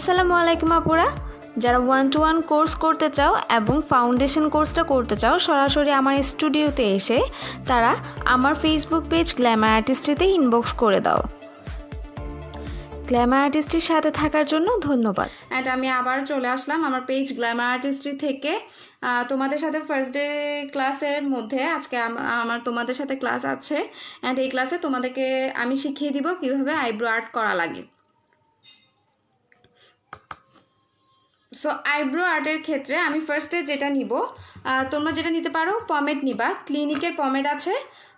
আসসালামু আলাইকুম আপুরা, যারা 1-to-1 কোর্স করতে চাও এবং ফাউন্ডেশন কোর্সটা করতে চাও সরাসরি আমার স্টুডিওতে এসে তারা আমার ফেসবুক পেজ গ্ল্যামার আর্টিস্ট্রিতে ইনবক্স করে দাও। গ্ল্যামার আর্টিস্ট্রির সাথে থাকার জন্য ধন্যবাদ। অ্যান্ড আমি আবার চলে আসলাম আমার পেজ গ্ল্যামার আর্টিস্ট্রি থেকে তোমাদের সাথে ফার্স্ট ডে ক্লাসের মধ্যে আজকে আমার তোমাদের সাথে ক্লাস আছে। অ্যান্ড এই ক্লাসে তোমাদেরকে আমি শিখিয়ে দিব কীভাবে আইব্রো আর্ট করা লাগে। সো আইব্রো আর্টের ক্ষেত্রে আমি ফার্স্টে যেটা নিব, তোমরা যেটা নিতে পারো পমেড নিবা, ক্লিনিকের পমেড আছে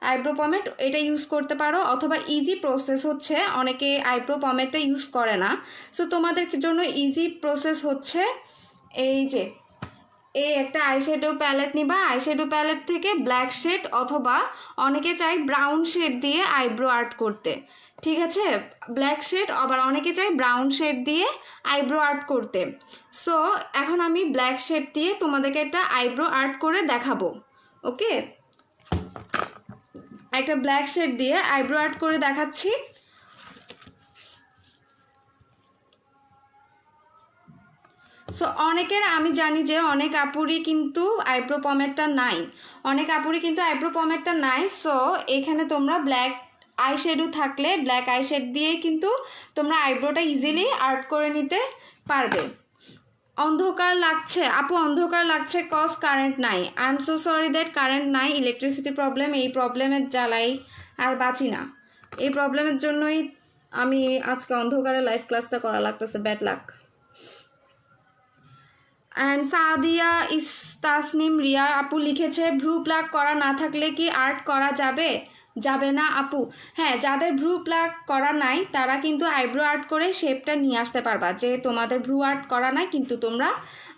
আইব্রো পমেড, এটা ইউজ করতে পারো। অথবা ইজি প্রসেস হচ্ছে অনেকে আইব্রো পমেডটা ইউজ করে না, সো তোমাদের জন্য ইজি প্রসেস হচ্ছে এই যে এই একটা আইশ্যাডো প্যালেট নিবা। আইশ্যাডো প্যালেট থেকে ব্ল্যাক শেড অথবা অনেকে চায় ব্রাউন শেড দিয়ে আইব্রো আর্ট করতে, ঠিক আছে, ব্ল্যাক শেড, আবার অনেকে চায় ব্রাউন শেড দিয়ে আইব্রো আর্ট করতে। সো এখন আমি ব্ল্যাক শেড দিয়ে তোমাদেরকে একটা আইব্রো আর্ট করে দেখাবো। ওকে, একটা ব্ল্যাক শেড দিয়ে আইব্রো আর্ট করে দেখাচ্ছি। সো অনেকের আমি জানি যে অনেক আপুরই কিন্তু আইব্রো পমেডটা নাই, অনেক আপুরই কিন্তু আইব্রো পমেডটা নাই। সো এখানে তোমরা ব্ল্যাক আইশ্যাডো থাকলে ব্ল্যাক আইশ্যাড দিয়ে কিন্তু তোমরা আইব্রোটা ইজিলি আর্ট করে নিতে পারবে। অন্ধকার লাগছে আপু, অন্ধকার লাগছে কজ কারেন্ট নাই। I am so sorry that current নাই, ইলেকট্রিসিটি প্রবলেম, এই প্রবলেমের জ্বালাই আর বাঁচি না, এই প্রবলেমের জন্যই আমি আজকে অন্ধকারে লাইভ ক্লাসটা করা লাগতেছে, bad luck. And Sadia Tasnim Riya আপু লিখেছে ভ্রু প্লাগ করা না থাকলে কি আর্ট করা যাবে? যাবে না আপু, হ্যাঁ, যাদের ভ্রু প্লাগ করা নাই তারা কিন্তু আইব্রো আর্ট করে শেপটা নিয়ে আসতে পারবা। যে তোমাদের ভ্রু আর্ট করা নাই কিন্তু তোমরা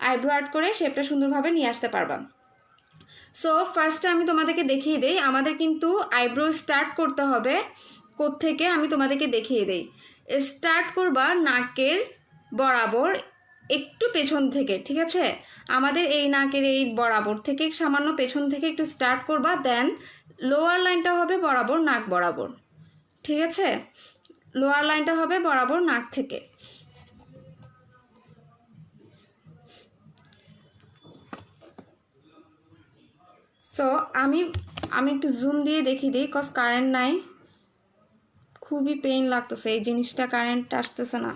আইব্রো আর্ট করে শেপটা সুন্দরভাবে নিয়ে আসতে পারবা। সো ফার্স্টে আমি তোমাদেরকে দেখিয়ে দিই, আমাদের কিন্তু আইব্রো স্টার্ট করতে হবে কোত্থেকে আমি তোমাদেরকে দেখিয়ে দিই। স্টার্ট করবা নাকের বরাবর একটু পেছন থেকে, ঠিক আছে, আমাদের এই নাকের এই বরাবর থেকে সামান্য পেছন থেকে একটু স্টার্ট করবা, দেন লোয়ার লাইনটা হবে বরাবর নাক বরাবর, ঠিক আছে, লোয়ার লাইনটা হবে বরাবর নাক থেকে। সো আমি একটু জুম দিয়ে দেখিয়ে দিই, কজ কারেন্ট নাই, খুবই পেইন লাগতেছে এই জিনিসটা, কারেন্ট আসতেছে না।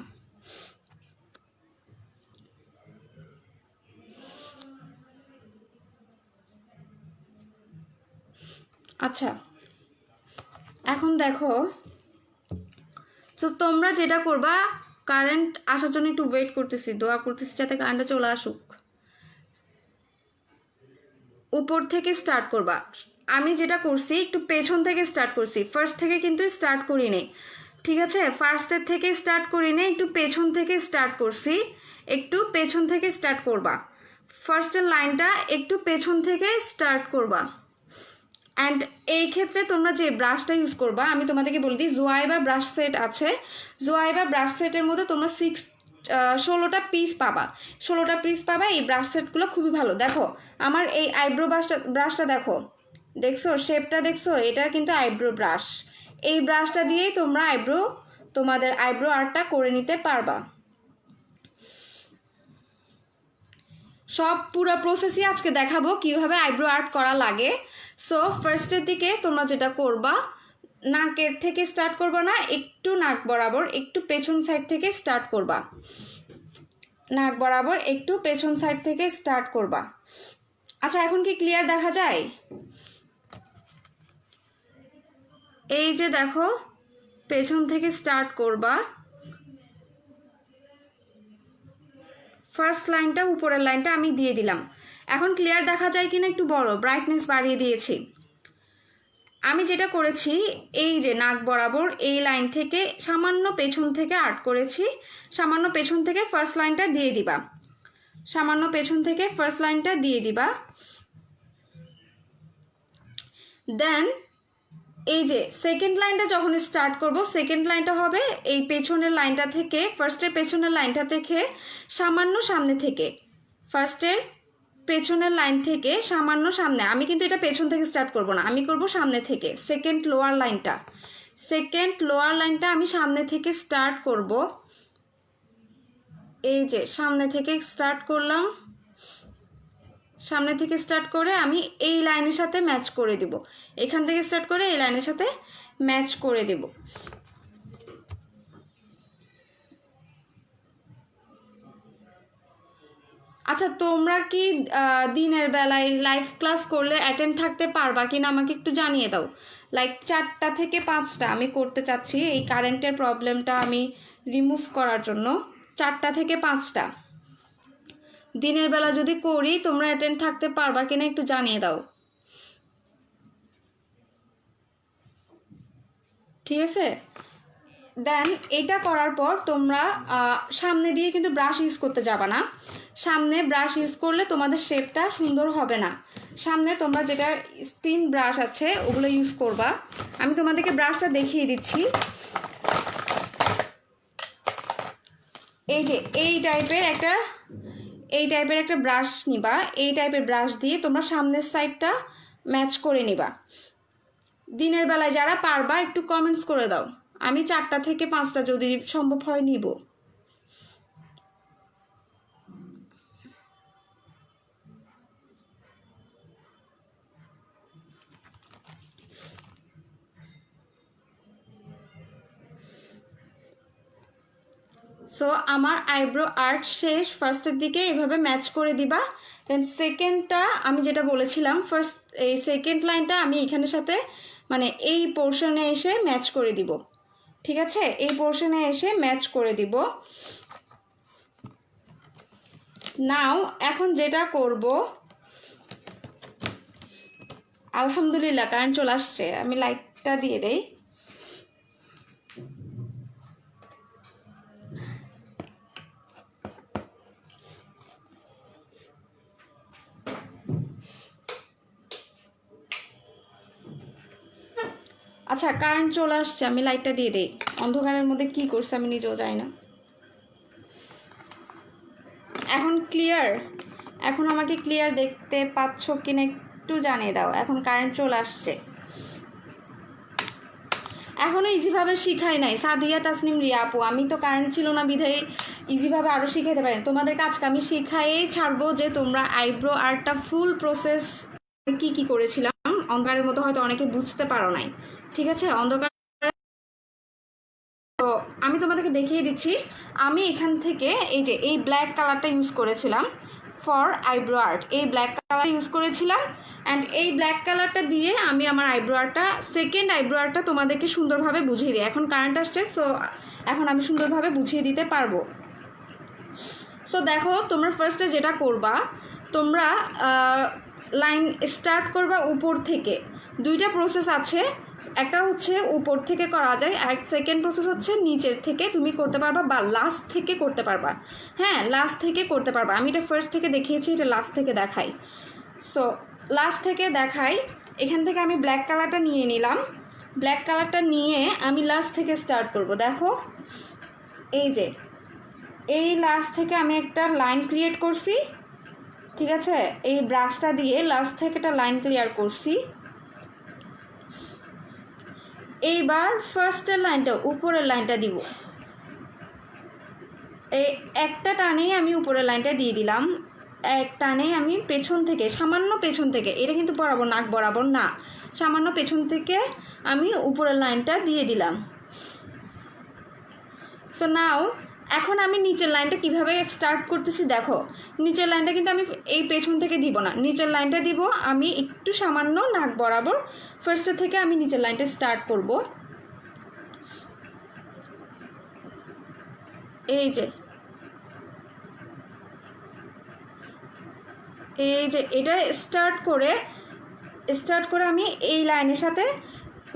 আচ্ছা, এখন দেখো, তো তোমরা যেটা করবা, কারেন্ট আসার জন্য একটু ওয়েট করতেছি, দোয়া করতেছি যাতে কারেন্টটা চলে আসুক। উপর থেকে স্টার্ট করবা, আমি যেটা করছি একটু পেছন থেকে স্টার্ট করছি, ফার্স্ট থেকে কিন্তু স্টার্ট করি নি, ঠিক আছে, ফার্স্টের থেকে স্টার্ট করি নি, একটু পেছন থেকে স্টার্ট করছি, একটু পেছন থেকে স্টার্ট করবা, ফার্স্টের লাইনটা একটু পেছন থেকে স্টার্ট করবা। অ্যান্ড এই ক্ষেত্রে তোমরা যে ব্রাশটা ইউজ করবা আমি তোমাদেরকে বলে দিই, জোয়াইবা ব্রাশ সেট আছে, জোয়াইবা ব্রাশ সেটের মধ্যে তোমরা 16টা পিস পাবা, 16টা পিস পাবা। এই ব্রাশ সেটগুলো খুবই ভালো। দেখো আমার এই আইব্রো ব্রাশটা দেখো, দেখছো শেপটা দেখছো, এটা কিন্তু আইব্রো ব্রাশ, এই ব্রাশটা দিয়েই তোমরা তোমাদের আইব্রো আর্টটা করে নিতে পারবা। সব পুরো প্রসেসই আজকে দেখাবো কিভাবে আইব্রো আর্ট করা লাগে। সো ফার্স্টের দিকে তোমরা যেটা করবা, নাকের থেকে স্টার্ট করবা না, একটু নাক বরাবর একটু পেছন সাইড থেকে স্টার্ট করবা, নাক বরাবর একটু পেছন সাইড থেকে স্টার্ট করবা। আচ্ছা, এখন কি ক্লিয়ার দেখা যায়? এই যে দেখো, পেছন থেকে স্টার্ট করবা, ফার্স্ট লাইনটা উপরের লাইনটা আমি দিয়ে দিলাম। এখন ক্লিয়ার দেখা যায় কিনা একটু বলো, ব্রাইটনেস বাড়িয়ে দিয়েছি। আমি যেটা করেছি, এই যে নাক বরাবর এই লাইন থেকে সামান্য পেছন থেকে আর্ট করেছি, সামান্য পেছন থেকে ফার্স্ট লাইনটা দিয়ে দিবা, সামান্য পেছন থেকে ফার্স্ট লাইনটা দিয়ে দিবা। দেন এই যে সেকেন্ড লাইনটা যখন স্টার্ট করব, সেকেন্ড লাইনটা হবে এই পেছনের লাইনটা থেকে, ফার্স্টের পেছনের লাইনটা থেকে সামান্য সামনে থেকে, ফার্স্টের পেছনের লাইন থেকে সামান্য সামনে, আমি কিন্তু এটা পেছন থেকে স্টার্ট করব না, আমি করব সামনে থেকে। সেকেন্ড লোয়ার লাইনটা আমি সামনে থেকে স্টার্ট করব, এই যে সামনে থেকে স্টার্ট করলাম, সামনে থেকে স্টার্ট করে আমি এই লাইনের সাথে ম্যাচ করে দিব, এখান থেকে স্টার্ট করে এই লাইনের সাথে ম্যাচ করে দেব। আচ্ছা, তোমরা কি দিনের বেলায় লাইভ ক্লাস করলে অ্যাটেন্ড থাকতে পারবা কিনা আমাকে একটু জানিয়ে দাও। লাইক 4টা থেকে 5টা আমি করতে চাচ্ছি, এই কারেন্টের প্রবলেমটা আমি রিমুভ করার জন্য। 4টা থেকে 5টা দিনের বেলা যদি করি তোমরা অ্যাটেন্ড থাকতে পারবা কিনা একটু জানিয়ে দাও, ঠিক আছে? দেন এটা করার পর তোমরা সামনে দিয়ে কিন্তু ব্রাশ ইউজ করতে যাবা না। সামনে ব্রাশ ইউজ করলে তোমাদের শেপটা সুন্দর হবে না। সামনে তোমরা যেটা স্পিন ব্রাশ আছে ওগুলো ইউজ করবা। আমি তোমাদেরকে ব্রাশটা দেখিয়ে দিচ্ছি। এই যে এই টাইপের একটা ব্রাশ নিবা, এই টাইপের ব্রাশ দিয়ে তোমরা সামনের সাইডটা ম্যাচ করে নিবা। দিনের বেলায় যারা পারবা একটু কমেন্টস করে দাও, আমি 4টা থেকে 5টা যদি সম্ভব হয় নিব। সো আমার আইব্রো আর্ট শেষ। ফার্স্টের দিকে এভাবে ম্যাচ করে দিবা। দেন সেকেন্ডটা আমি যেটা বলেছিলাম, ফার্স্ট এই সেকেন্ড লাইনটা আমি এখানের সাথে মানে এই পোর্শনে এসে ম্যাচ করে দিব, ঠিক আছে? এই পোর্শনে এসে ম্যাচ করে দিব। নাও এখন যেটা করব, আলহামদুলিল্লাহ কারেন্ট চলে আসছে, আমি লাইটটা দিয়ে দেই। আচ্ছা, কারেন্ট চলে আসছে, আমি লাইটটা দিয়ে দিই। অন্ধকারের মধ্যে কি করছে আমি নিজেও জানি না। এখন ক্লিয়ার? এখন আমাকে ক্লিয়ার দেখতে পাচ্ছ কিনা একটু জানিয়ে দাও। এখন কারেন্ট চলে আসছে। এখনও ইজিভাবে শিখাই নাই সাদিয়া তাসনিম রিয়া আপু। আমি তো কারেন্ট ছিল না বিধায় ইজিভাবে আরও শিখাইতে পারি। তোমাদের কাজকে আমি শিখাইয়েই ছাড়বো যে তোমরা আইব্রো আর্টটা ফুল প্রসেস কি কি করেছিলাম। অন্ধকারের মতো হয়তো অনেকে বুঝতে পারো নাই, ঠিক আছে? অন্ধকার তো আমি তোমাদেরকে দেখিয়ে দিচ্ছি। আমি এখান থেকে এই যে এই ব্ল্যাক কালারটা ইউজ করেছিলাম ফর আইব্রো আর্ট, এই ব্ল্যাক কালার ইউজ করেছিলাম। অ্যান্ড এই ব্ল্যাক কালারটা দিয়ে আমি আমার আইব্রো আর্টটা, সেকেন্ড আইব্রো আর্টটা তোমাদেরকে সুন্দরভাবে বুঝিয়ে দিই। এখন কারেন্ট আসছে, সো এখন আমি সুন্দরভাবে বুঝিয়ে দিতে পারবো। সো দেখো, তোমরা ফার্স্টে যেটা করবা, তোমরা লাইন স্টার্ট করবা উপর থেকে। দুইটা প্রসেস আছে, একটা হচ্ছে উপর থেকে করা যায়, আর সেকেন্ড প্রসেস হচ্ছে নিচের থেকে তুমি করতে পারবা বা লাস্ট থেকে করতে পারবা। হ্যাঁ, লাস্ট থেকে করতে পারবা। আমি এটা ফার্স্ট থেকে দেখিয়েছি, এটা লাস্ট থেকে দেখাই। সো লাস্ট থেকে দেখাই। এখান থেকে আমি ব্ল্যাক কালারটা নিয়ে নিলাম। ব্ল্যাক কালারটা নিয়ে আমি লাস্ট থেকে স্টার্ট করব। দেখো এই যে এই লাস্ট থেকে আমি একটা লাইন ক্রিয়েট করছি, ঠিক আছে? এই ব্রাশটা দিয়ে লাস্ট থেকে একটা লাইন ক্লিয়ার করছি। এইবার ফার্স্টের লাইনটা, উপরের লাইনটা দিব। এই একটা টানেই আমি উপরের লাইনটা দিয়ে দিলাম। এক টানেই আমি পেছন থেকে, সামান্য পেছন থেকে, এটা কিন্তু বরাবর নাক বরাবর না, সামান্য পেছন থেকে আমি উপরের লাইনটা দিয়ে দিলাম। সো নাও এখন আমি নিচের লাইনটা কিভাবে স্টার্ট করতেছি দেখো। নিচের লাইনটা কিন্তু আমি এই পেছন থেকে দিব না, নিচের লাইনটা দিব আমি একটু সামান্য নাক বরাবর। ফার্স্টের থেকে আমি নিচের লাইনটা স্টার্ট করব। এই যে এটা স্টার্ট করে আমি এই লাইনের সাথে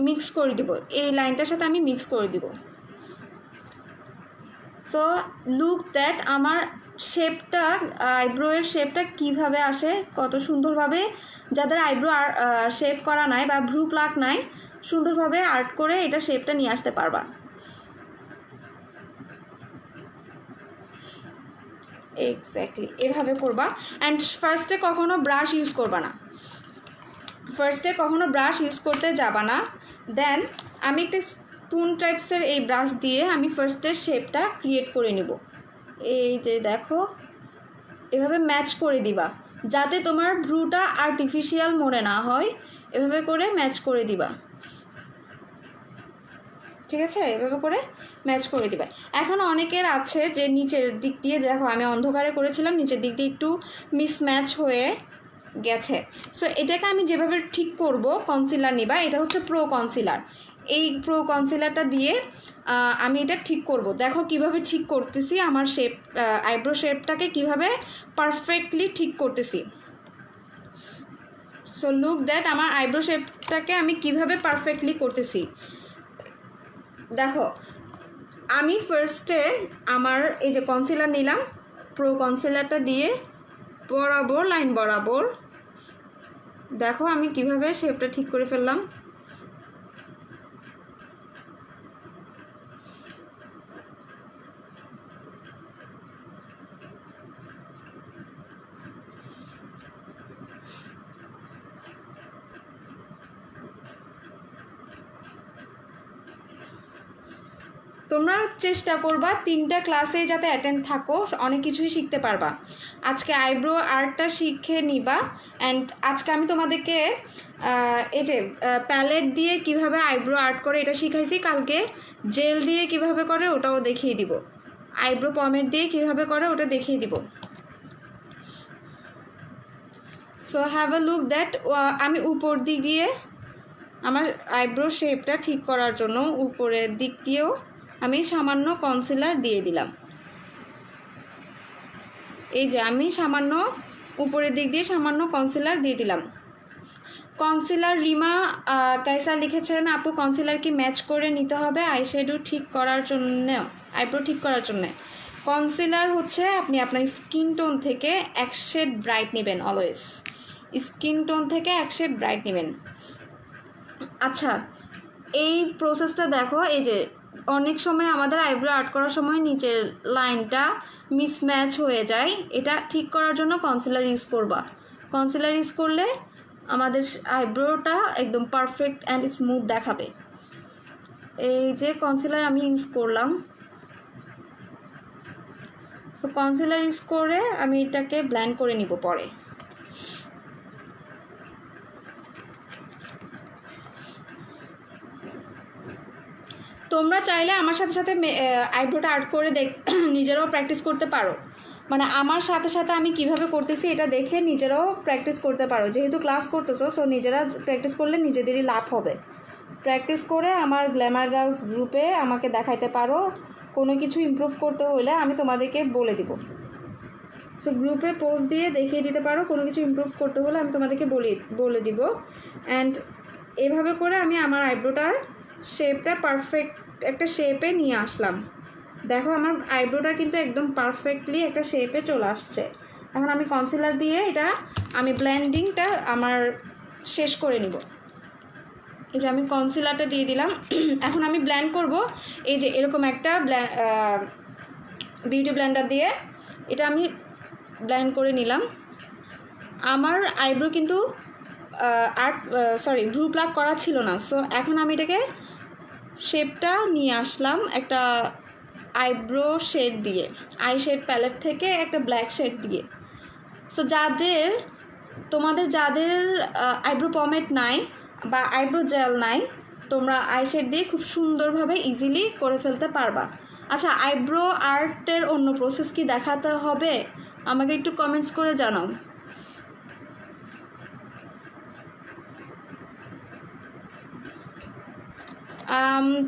মিক্স করে দিব, এই লাইনটার সাথে আমি মিক্স করে দিব। সো লুক দ্যাট আমার শেপটা, আইব্রোয়ের শেপটা কীভাবে আসে, কত সুন্দরভাবে। যাদের আইব্রো শেপ করা নাই বা ভ্রু প্লাক নাই, সুন্দরভাবে আর্ট করে এটা শেপটা নিয়ে আসতে পারবা। এক্স্যাক্টলি এভাবে করবা। অ্যান্ড ফার্স্টে কখনো ব্রাশ ইউজ করবা না, ফার্স্টে কখনো ব্রাশ ইউজ করতে যাবা না। দেন আমি একটা স্পুন টাইপসের এই ব্রাশ দিয়ে আমি ফার্স্টের শেপটা ক্রিয়েট করে নিব। এই যে দেখো এভাবে ম্যাচ করে দিবা, যাতে তোমার ভ্রুটা আর্টিফিশিয়াল মনে না হয়, এভাবে করে ম্যাচ করে দিবা। ঠিক আছে, এভাবে করে ম্যাচ করে দিবা। এখন অনেকের আছে যে নিচের দিক দিয়ে, দেখো আমি অন্ধকারে করেছিলাম, নিচের দিক দিয়ে একটু মিসম্যাচ হয়ে গেছে। সো এটাকে আমি যেভাবে ঠিক করব, কনসিলার নিবা, এটা হচ্ছে প্রো কনসিলার। এই প্রো কনসিলারটা দিয়ে আমি এটা ঠিক করব। দেখো কিভাবে ঠিক করতেছি, আমার শেপ আইব্রো শেপটাকে কিভাবে পারফেক্টলি ঠিক করতেছি। সো লুক দ্যাট আমার আইব্রো শেপটাকে আমি কিভাবে পারফেক্টলি করতেছি। দেখো আমি ফার্স্টে আমার এই যে কনসিলার নিলাম, প্রো কনসিলারটা দিয়ে বরাবর লাইন বরাবর দেখো আমি কিভাবে শেপটা ঠিক করে ফেললাম। তোমরা চেষ্টা করবা 3টা ক্লাসে যাতে অ্যাটেন্ড থাকো, অনেক কিছুই শিখতে পারবা। আজকে আইব্রো আর্টটা শিখে নিবা। অ্যান্ড আজকে আমি তোমাদেরকে এই যে প্যালেট দিয়ে কিভাবে আইব্রো আর্ট করে এটা শিখাইছি, কালকে জেল দিয়ে কিভাবে করে ওটাও দেখিয়ে দিব, আইব্রো পমেট দিয়ে কিভাবে করে ওটা দেখিয়ে দিব। So have a look that আমি উপর দিক দিয়ে আমার আইব্রো শেপটা ঠিক করার জন্য উপরের দিক দিয়েও আমি সামান্য কনসিলার দিয়ে দিলাম। এই যে আমি সামান্য উপরের দিক দিয়ে সামান্য কনসিলার দিয়ে দিলাম। কনসিলার রিমা কাইসা লিখেছেন, আপু কনসিলার কি ম্যাচ করে নিতে হবে আইশ্যাডো ঠিক করার জন্য, আইব্রো ঠিক করার জন্য? কনসিলার হচ্ছে আপনি আপনার স্কিন টোন থেকে এক শেড ব্রাইট নেবেন, অলওয়েজ স্কিন টোন থেকে এক শেড ব্রাইট নেবেন। আচ্ছা এই প্রসেসটা দেখো, এই যে অনেক সময় আমাদের আইব্রো আর্ট করার সময় নিচের লাইনটা মিসম্যাচ হয়ে যায়, এটা ঠিক করার জন্য কনসিলার ইউজ করবা। কনসিলার ইউজ করলে আমাদের আইব্রোটা একদম পারফেক্ট অ্যান্ড স্মুথ দেখাবে। এই যে কনসিলার আমি ইউজ করলাম। সো কনসিলার ইউজ করে আমি এটাকে ব্লেন্ড করে নিব পরে। তোমরা চাইলে আমার সাথে সাথে আইব্রোটা আর্ট করে নিজেরাও প্র্যাকটিস করতে পারো। মানে আমার সাথে সাথে আমি কিভাবে করতেছি এটা দেখে নিজেরাও প্র্যাকটিস করতে পারো। যেহেতু ক্লাস করতেছো, সো নিজেরা প্র্যাকটিস করলে নিজেদেরই লাভ হবে। প্র্যাকটিস করে আমার গ্ল্যামার গার্লস গ্রুপে আমাকে দেখাইতে পারো। কোনো কিছু ইমপ্রুভ করতে হলে আমি তোমাদেরকে বলে দিব। সো গ্রুপে পোস্ট দিয়ে দেখিয়ে দিতে পারো, কোনো কিছু ইমপ্রুভ করতে হলে আমি তোমাদেরকে বলে দিব। অ্যান্ড এভাবে করে আমি আমার আইব্রোটার শেপটা পারফেক্ট একটা শেপে নিয়ে আসলাম। দেখো আমার আইব্রোটা কিন্তু একদম পারফেক্টলি একটা শেপে চলে আসছে। এখন আমি কনসিলার দিয়ে এটা আমি ব্লেন্ডিংটা আমার শেষ করে নিব। এই যে আমি কনসিলারটা দিয়ে দিলাম। এখন আমি ব্লেন্ড করব। এই যে এরকম একটা বিউটি ব্লেন্ডার দিয়ে এটা আমি ব্লেন্ড করে নিলাম। আমার আইব্রো কিন্তু ভ্রু প্লাক করা ছিল না। সো এখন আমি এটাকে শেপটা নিয়ে আসলাম একটা আইব্রো শেড দিয়ে, আই শেড প্যালেট থেকে একটা ব্ল্যাক শেড দিয়ে। সো তোমাদের যাদের আইব্রো পমেট নাই বা আইব্রো জেল নাই, তোমরা আই শেড দিয়ে খুব সুন্দরভাবে ইজিলি করে ফেলতে পারবা। আচ্ছা আইব্রো আর্টের অন্য প্রসেস কি দেখাতে হবে? আমাকে একটু কমেন্টস করে জানাও।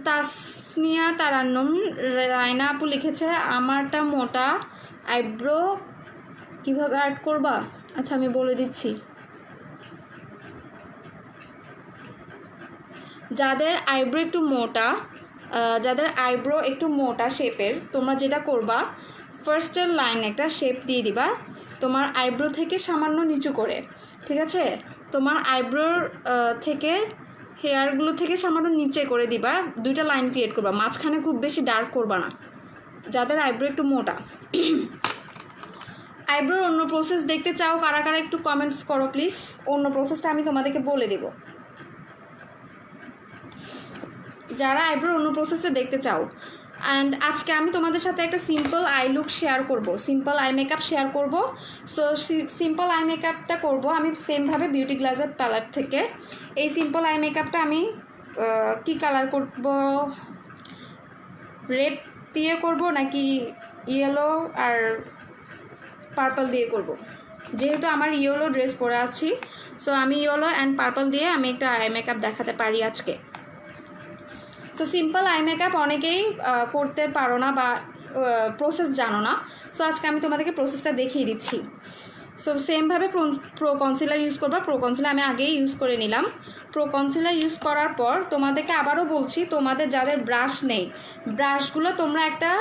তাসনিয়া তারান্নুম রায়না আপু লিখেছে, আমারটা মোটা আইব্রো কিভাবে আর্ট করবা? আচ্ছা আমি বলে দিচ্ছি। যাদের আইব্রো একটু মোটা শেপের, তোমরা যেটা করবা ফার্স্টের লাইন একটা শেপ দিয়ে দিবা তোমার আইব্রো থেকে সামান্য নিচু করে। ঠিক আছে, তোমার আইব্রোর থেকে হেয়ারগুলো থেকে সামান্য নিচে করে দিবা, 2টা লাইন ক্রিয়েট করবা, মাঝখানে খুব বেশি ডার্ক করবা না। যাদের আইব্রো একটু মোটা। আইব্রোর অন্য প্রসেস দেখতে চাও কারা কারা একটু কমেন্টস করো প্লিজ। অন্য প্রসেসটা আমি তোমাদেরকে বলে দেব। যারা আইব্রোর অন্য প্রসেসটা দেখতে চাও, অ্যান্ড আজকে আমি তোমাদের সাথে একটা সিম্পল আই লুক শেয়ার করব, সিম্পল আই মেকআপ শেয়ার করব। সো সিম্পল আই মেকআপটা করব আমি সেমভাবে বিউটি গ্লাসের প্যালেট থেকে। এই সিম্পল আই মেকআপটা আমি কি কালার করব, রেড দিয়ে করব নাকি ইয়েলো আর পার্পল দিয়ে করব? যেহেতু আমার ইয়েলো ড্রেস পরে আছি, সো আমি ইয়েলো অ্যান্ড পার্পল দিয়ে আমি একটা আই মেকআপ দেখাতে পারি আজকে। সো সিম্পল আই মেকআপ অনেকেই করতে পারো না বা প্রসেস জানো না, সো আজকে আমি তোমাদেরকে প্রসেসটা দেখিয়ে দিচ্ছি। সো সেমভাবে প্রো কনসিলার ইউজ করবা। প্রো কনসিলার আমি আগেই ইউজ করে নিলাম। প্রো কনসিলার ইউজ করার পর তোমাদেরকে আবারও বলছি, তোমাদের যাদের ব্রাশ নেই, ব্রাশগুলো তোমরা একটা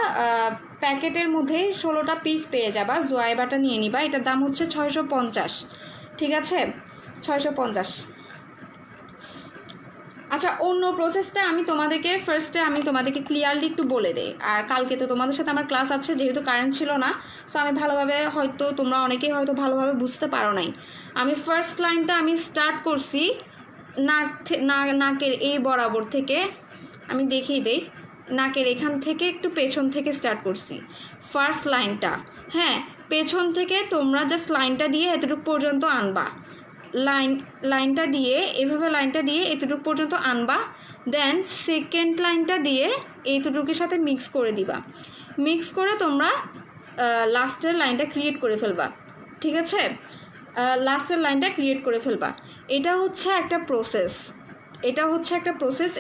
প্যাকেটের মধ্যে 16টা পিস পেয়ে যাবা। জোয়াইবাটা নিয়ে নিবা, এটার দাম হচ্ছে 650, ঠিক আছে? 650। আচ্ছা, অন্য প্রসেসটা আমি তোমাদেরকে ফার্স্টে আমি তোমাদেরকে ক্লিয়ারলি একটু বলে দেই। আর কালকে তো তোমাদের সাথে আমার ক্লাস আছে, যেহেতু কারেন্ট ছিল না, সো আমি ভালোভাবে হয়তো তোমরা অনেকেই হয়তো ভালোভাবে বুঝতে পারো নাই। আমি ফার্স্ট লাইনটা আমি স্টার্ট করছি নাকের এই বরাবর থেকে, আমি দেখিয়ে দেই, নাকের এখান থেকে একটু পেছন থেকে স্টার্ট করছি ফার্স্ট লাইনটা। হ্যাঁ, পেছন থেকে তোমরা জাস্ট লাইনটা দিয়ে এতটুকু পর্যন্ত আনবা, লাইনটা দিয়ে এভাবে লাইনটা দিয়ে এতটুকু পর্যন্ত আনবা। দেন সেকেন্ড লাইনটা দিয়ে এইটুকুর সাথে মিক্স করে দিবা। মিক্স করে তোমরা লাস্টের লাইনটা ক্রিয়েট করে ফেলবা, ঠিক আছে? লাস্টের লাইনটা ক্রিয়েট করে ফেলবা। এটা হচ্ছে একটা প্রসেস,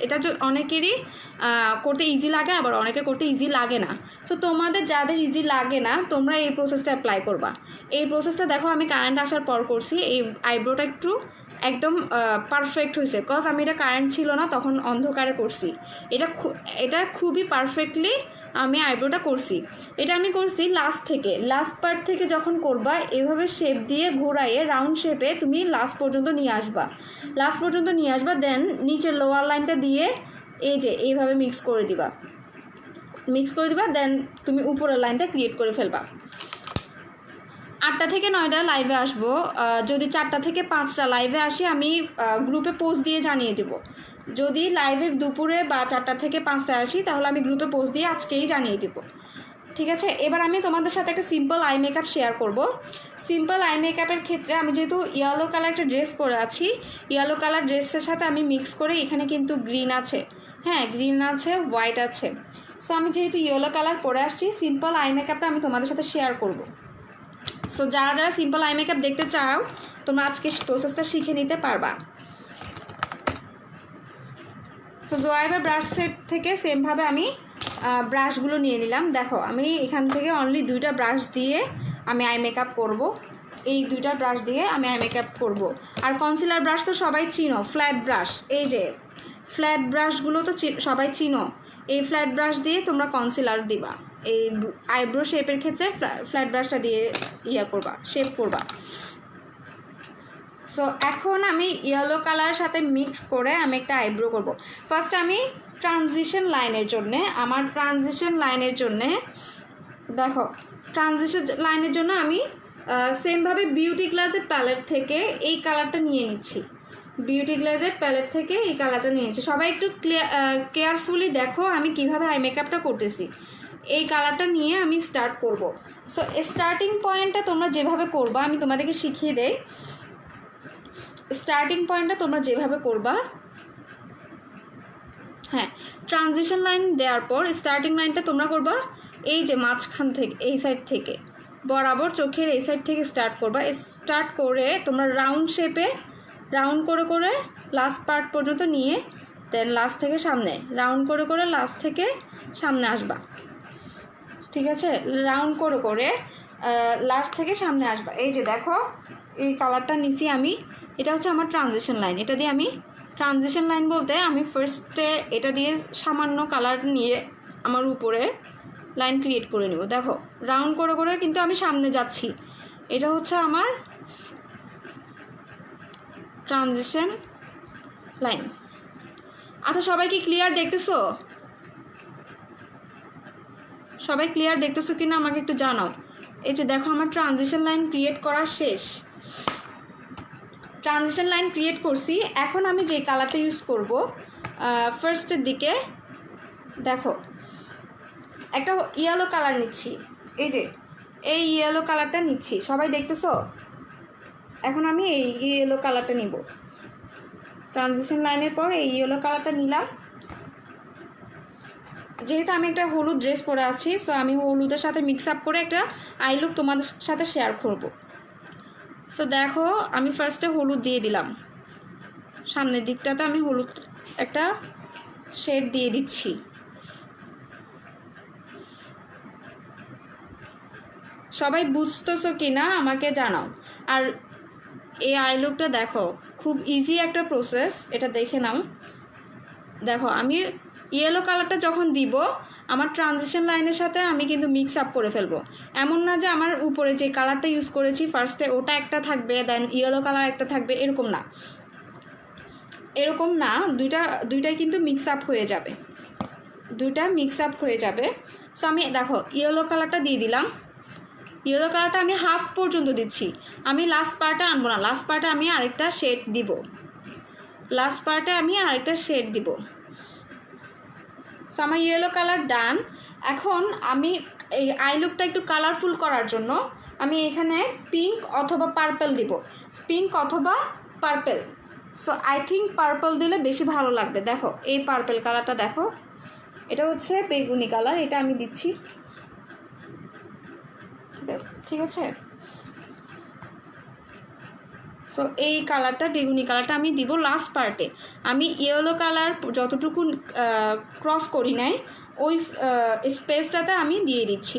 এটা অনেকেরই করতে ইজি লাগে, আবার অনেকে করতে ইজি লাগে না। তো তোমাদের যাদের ইজি লাগে না, তোমরা এই প্রসেসটা অ্যাপ্লাই করবা। এই প্রসেসটা দেখো আমি কারেন্ট আসার পর করছি। এই আইব্রোটা একদম পারফেক্ট হয়েছে, কজ আমি এটা কারেন্ট ছিল না তখন অন্ধকারে করছি। এটা খুবই পারফেক্টলি আমি আইব্রোটা করছি। এটা আমি করছি লাস্ট পার্ট থেকে যখন করবা, এভাবে শেপ দিয়ে ঘোরাইয়ে রাউন্ড শেপে তুমি লাস্ট পর্যন্ত নিয়ে আসবা। দেন নিচের লোয়ার লাইনটা দিয়ে এই যে এইভাবে মিক্স করে দিবা। দেন তুমি উপরের লাইনটা ক্রিয়েট করে ফেলবা। 8টা থেকে 9টা লাইভে আসবো। যদি 4টা থেকে 5টা লাইভে আসি, আমি গ্রুপে পোস্ট দিয়ে জানিয়ে দেবো। যদি লাইভে দুপুরে বা 4টা থেকে 5টা আসি, তাহলে আমি গ্রুপে পোস্ট দিয়ে আজকেই জানিয়ে দেবো, ঠিক আছে? এবার আমি তোমাদের সাথে একটা সিম্পল আই মেকআপ শেয়ার করব। সিম্পল আই মেকআপের ক্ষেত্রে আমি যেহেতু ইয়েলো কালার একটা ড্রেস পরে আছি, ইয়েলো কালার ড্রেসের সাথে আমি মিক্স করে, এখানে কিন্তু গ্রিন আছে, হ্যাঁ গ্রিন আছে, হোয়াইট আছে। সো আমি যেহেতু ইয়েলো কালার পরে আসছি, সিম্পল আই মেকআপটা আমি তোমাদের সাথে শেয়ার করব। সো যারা সিম্পল আই মেকআপ দেখতে চাও, তোমরা আজকে প্রসেসটা শিখে নিতে পারবা। সো জোয়াইবা ব্রাশ সেট থেকে সেমভাবে আমি ব্রাশগুলো নিয়ে নিলাম। দেখো আমি এখান থেকে অনলি 2টা ব্রাশ দিয়ে আমি আই মেকআপ করব। এই 2টা ব্রাশ দিয়ে আমি আই মেকআপ করব। আর কনসিলার ব্রাশ তো সবাই চিনো, ফ্ল্যাট ব্রাশ, এই যে ফ্ল্যাট ব্রাশগুলো তো সবাই চিনো। এই ফ্ল্যাট ব্রাশ দিয়ে তোমরা কনসিলার দিবা। এই আইব্রো শেপের ক্ষেত্রে ফ্ল্যাট ব্রাশটা দিয়ে শেপ করবা। সো এখন আমি ইয়েলো কালার সাথে মিক্স করে আমি একটা আইব্রো করব। ফার্স্ট আমি ট্রানজিশন লাইনের জন্য আমি সেমভাবে বিউটি গ্লাসের প্যালেট থেকে এই কালারটা নিয়ে নিচ্ছি। সবাই একটু কেয়ারফুলি দেখো আমি কিভাবে আই মেকআপটা করতেছি। এই কালারটা নিয়ে আমি স্টার্ট করব। সো স্টার্টিং পয়েন্টটা তোমরা যেভাবে করবা আমি তোমাদেরকে শিখিয়ে দেই। স্টার্টিং পয়েন্টটা তোমরা যেভাবে করবা, হ্যাঁ, ট্রানজিশন লাইন দেওয়ার পর স্টার্টিং লাইনটা তোমরা করবা এই যে মাঝখান থেকে, এই সাইড থেকে বরাবর চোখের এই সাইড থেকে স্টার্ট করবা। স্টার্ট করে তোমরা রাউন্ড করে লাস্ট পার্ট পর্যন্ত নিয়ে, দেন লাস্ট থেকে সামনে রাউন্ড করে লাস্ট থেকে সামনে আসবা, ঠিক আছে? রাউন্ড করে লাস্ট থেকে সামনে আসবা। এই যে দেখো এই কালারটা নিছি আমি, এটা হচ্ছে আমার ট্রানজিশন লাইন। এটা দিয়ে আমি ট্রানজিশন লাইন বলতে আমি ফার্স্টে এটা দিয়ে সামান্য কালার নিয়ে আমার উপরে লাইন ক্রিয়েট করে নেব। দেখো রাউন্ড করে কিন্তু আমি সামনে যাচ্ছি। এটা হচ্ছে আমার ট্রানজিশন লাইন। আচ্ছা, সবাই কি ক্লিয়ার দেখতেছো কিনা আমাকে একটু জানাও। এই যে দেখো আমার ট্রানজিশন লাইন ক্রিয়েট করা শেষ। ট্রানজিশন লাইন ক্রিয়েট করছি। এখন আমি যে কালারটা ইউজ করব, ফার্স্টের দিকে দেখো একটা ইয়েলো কালার নিচ্ছি, এই যে এই ইয়েলো কালারটা নিচ্ছি, সবাই দেখতেছো? এখন আমি এই ইয়েলো কালারটা নিব, ট্রানজিশন লাইনের পর এই ইয়েলো কালারটা নিলাম। যেহেতু আমি একটা হলুদ ড্রেস পরে আছি, সো আমি হলুদের সাথে মিক্স আপ করে একটা আই লুক তোমাদের সাথে শেয়ার করব। সো দেখো আমি ফার্স্টে হলুদ দিয়ে দিলাম, সামনের দিকটাতে আমি হলুদ একটা শেড দিয়ে দিচ্ছি। সবাই বুঝতেছো কি না আমাকে জানাও। আর এই আই লুকটা দেখো খুব ইজি একটা প্রসেস, এটা দেখে নাও। দেখো আমি ইয়েলো কালারটা যখন দিব আমার ট্রানজিশন লাইনের সাথে আমি কিন্তু মিক্স আপ করে ফেলবো। এমন না যে আমার উপরে যে কালারটা ইউজ করেছি ফার্স্টে ওটা একটা থাকবে, দেন ইয়েলো কালার একটা থাকবে, এরকম না, এরকম না, দুইটাই কিন্তু মিক্স আপ হয়ে যাবে, দুইটা মিক্স আপ হয়ে যাবে। সো আমি দেখো ইয়েলো কালারটা দিয়ে দিলাম, ইয়েলো কালারটা আমি হাফ পর্যন্ত দিচ্ছি, আমি লাস্ট পার্টে আনবো না, লাস্ট পার্টে আমি আরেকটা শেড দিব, লাস্ট পার্টে আমি আরেকটা শেড দিব। সো আমার ইয়েলো কালার ডান। এখন আমি এই আই লুকটা একটু কালারফুল করার জন্য আমি এখানে পিঙ্ক অথবা পার্পল দিব, পিঙ্ক অথবা purple. So I think purple দিলে বেশি ভালো লাগবে। দেখো এই পার্পল কালারটা দেখো, এটা হচ্ছে বেগুনি কালার, এটা আমি দিচ্ছি, ঠিক আছে? সো এই কালারটা বেগুনি কালারটা আমি দিব লাস্ট পার্টে। আমি ইয়েলো কালার যতটুকু ক্রস করি নাই ওই স্পেসটাতে আমি দিয়ে দিচ্ছি।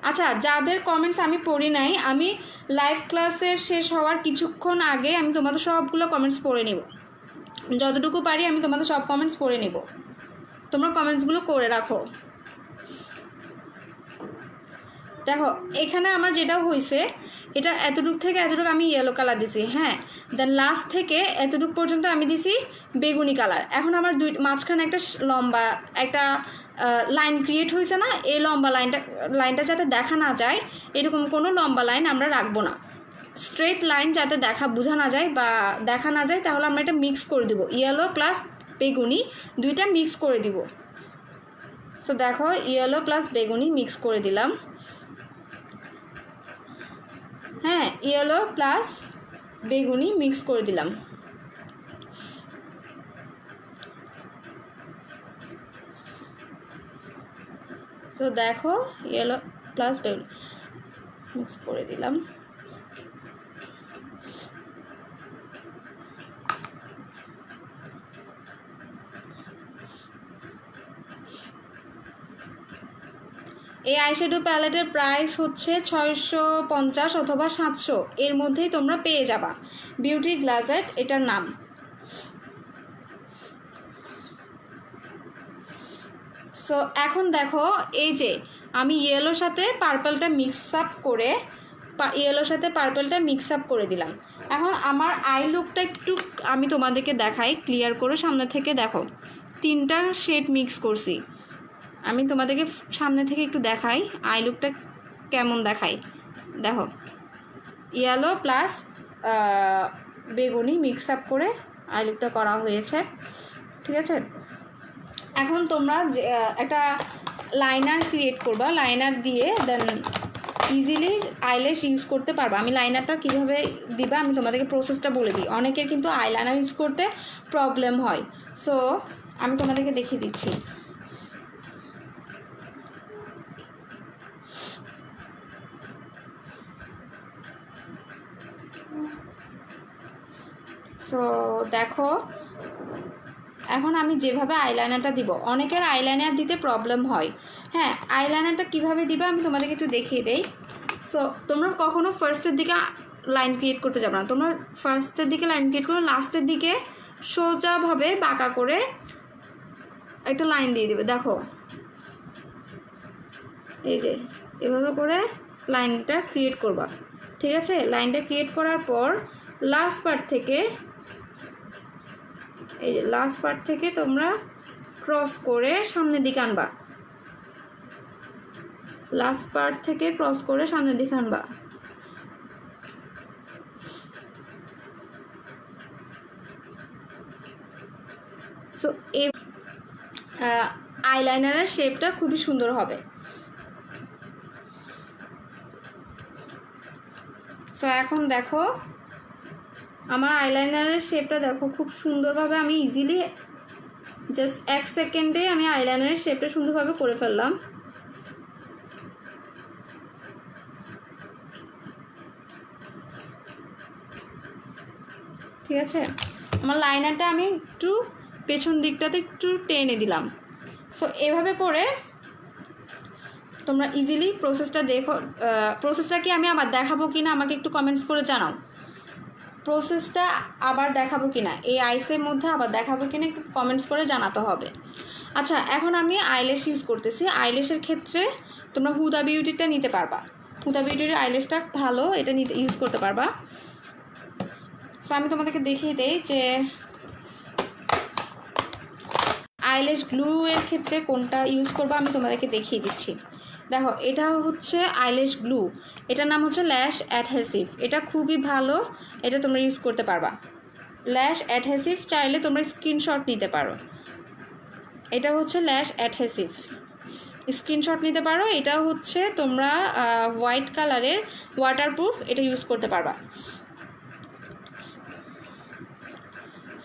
আচ্ছা, যাদের কমেন্টস আমি পড়ি নাই, আমি লাইভ ক্লাসের শেষ হওয়ার কিছুক্ষণ আগে আমি তোমাদের সবগুলো কমেন্টস পড়ে নেব, যতটুকু পারি আমি তোমাদের সব কমেন্টস পড়ে নেব, তোমরা কমেন্টসগুলো করে রাখো। দেখো এখানে আমার যেটা হয়েছে, এটা এতটুক থেকে এতটুকু আমি ইয়েলো কালার দিছি, হ্যাঁ, দেন লাস্ট থেকে এতটুকু পর্যন্ত আমি দিছি বেগুনি কালার। এখন আমার মাঝখানে একটা লম্বা একটা লাইন ক্রিয়েট হয়েছে না, এই লম্বা লাইনটা যাতে দেখা না যায় এরকম কোনো লম্বা লাইন আমরা রাখবো না, স্ট্রেট লাইন যাতে বোঝা না যায় বা দেখা না যায়, তাহলে আমরা এটা মিক্স করে দিব, ইয়েলো প্লাস বেগুনি দুইটা মিক্স করে দিব। সো দেখো ইয়েলো প্লাস বেগুনি মিক্স করে দিলাম, হ্যাঁ, ইয়েলো প্লাস বেগুনি মিক্স করে দিলাম। সো দেখো ইয়েলো প্লাস বেগুনি মিক্স করে দিলাম। এই আইশ্যাডো প্যালেটের প্রাইস হচ্ছে 650 অথবা 700, এর মধ্যেই তোমরা পেয়ে যাবা। বিউটি গ্লাজেট এটার নাম। সো এখন দেখো এই যে আমি ইয়েলোর সাথে পার্পলটা মিক্স আপ করে দিলাম। এখন আমার আই লুকটা একটু আমি তোমাদেরকে দেখাই ক্লিয়ার করে, সামনে থেকে দেখো তিনটা শেড মিক্স করছি, আমি তোমাদেরকে সামনে থেকে একটু দেখাই আই লুকটা কেমন দেখাই। দেখো ইয়েলো প্লাস বেগুনি মিক্স আপ করে আই লুকটা করা হয়েছে, ঠিক আছে? এখন তোমরা একটা লাইনার ক্রিয়েট করবা, লাইনার দিয়ে দেন ইজিলি আইল্যাশ ইউজ করতে পারবা। আমি লাইনারটা কীভাবে দিবা আমি তোমাদেরকে প্রসেসটা বলে দিই, অনেকের কিন্তু আইলাইনার ইউজ করতে প্রবলেম হয়, সো আমি তোমাদেরকে দেখিয়ে দিচ্ছি। সো দেখো এখন আমি যেভাবে আইলাইনারটা দিব, অনেকের আইলাইনার দিতে প্রবলেম হয়, হ্যাঁ, আইলাইনারটা কিভাবে দিবা আমি তোমাদেরকে একটু দেখিয়ে দেই। সো তোমরা কখনো ফার্স্টের দিকে লাইন ক্রিয়েট করতে যাবে না, তোমরা ফার্স্টের দিকে লাইন ক্রিয়েট করো, লাস্টের দিকে সোজাভাবে বাঁকা করে একটা লাইন দিয়ে দিবে। দেখো এই যে এভাবে করে লাইনটা ক্রিয়েট করবা, ঠিক আছে? লাইনটা ক্রিয়েট করার পর লাস্ট পার্ট থেকে, এই যে লাস্ট পার্ট থেকে তোমরা ক্রস করে সামনের দিকে আনবা, লাস্ট পার্ট থেকে ক্রস করে সামনের দিকে আনবা। সো এই আইলাইনারের শেপটা খুবই সুন্দর হবে। সো এখন দেখো আমার আইলাইনারের শেপটা দেখো, খুব সুন্দরভাবে আমি ইজিলি জাস্ট 1 সেকেন্ডে আমি আইলাইনারের শেপটা সুন্দরভাবে করে ফেললাম। ঠিক আছে, আমার লাইনারটা আমি একটু পেছন দিকটাতে একটু টেনে দিলাম। সো এভাবে করে তোমরা ইজিলি প্রসেসটা দেখো। প্রসেসটা কি আমি আবার দেখাবো কি না আমাকে একটু কমেন্টস করে জানাও। প্রসেসটা আবার দেখাবো কি না, এই আইসের মধ্যে আবার দেখাবো কি না একটু কমেন্টস করে জানাতে হবে। আচ্ছা, এখন আমি আইল্যাশ ইউজ করতেছি। আইল্যাশের ক্ষেত্রে তোমরা হুদা বিউটিটা নিতে পারবা। হুদা বিউটির আইল্যাশটা ভালো, এটা নিতে ইউজ করতে পারবা। সো আমি তোমাদেরকে দেখিয়ে দেই যে আইল্যাশ গ্লু এর ক্ষেত্রে কোনটা ইউজ করবো আমি তোমাদেরকে দেখিয়ে দিচ্ছি। দেখো, এটা হচ্ছে আইল্যাশ গ্লু, এটার নাম হচ্ছে ল্যাশ অ্যাডহেসিভ। এটা খুবই ভালো, এটা তোমরা ইউজ করতে পারবা। ল্যাশ অ্যাডহেসিভ চাইলে তোমরা স্ক্রিনশট নিতে পারো। এটা হচ্ছে ল্যাশ অ্যাডহেসিভ, স্ক্রিনশট নিতে পারো। এটা হচ্ছে তোমরা হোয়াইট কালারের ওয়াটারপ্রুফ, এটা ইউজ করতে পারবা।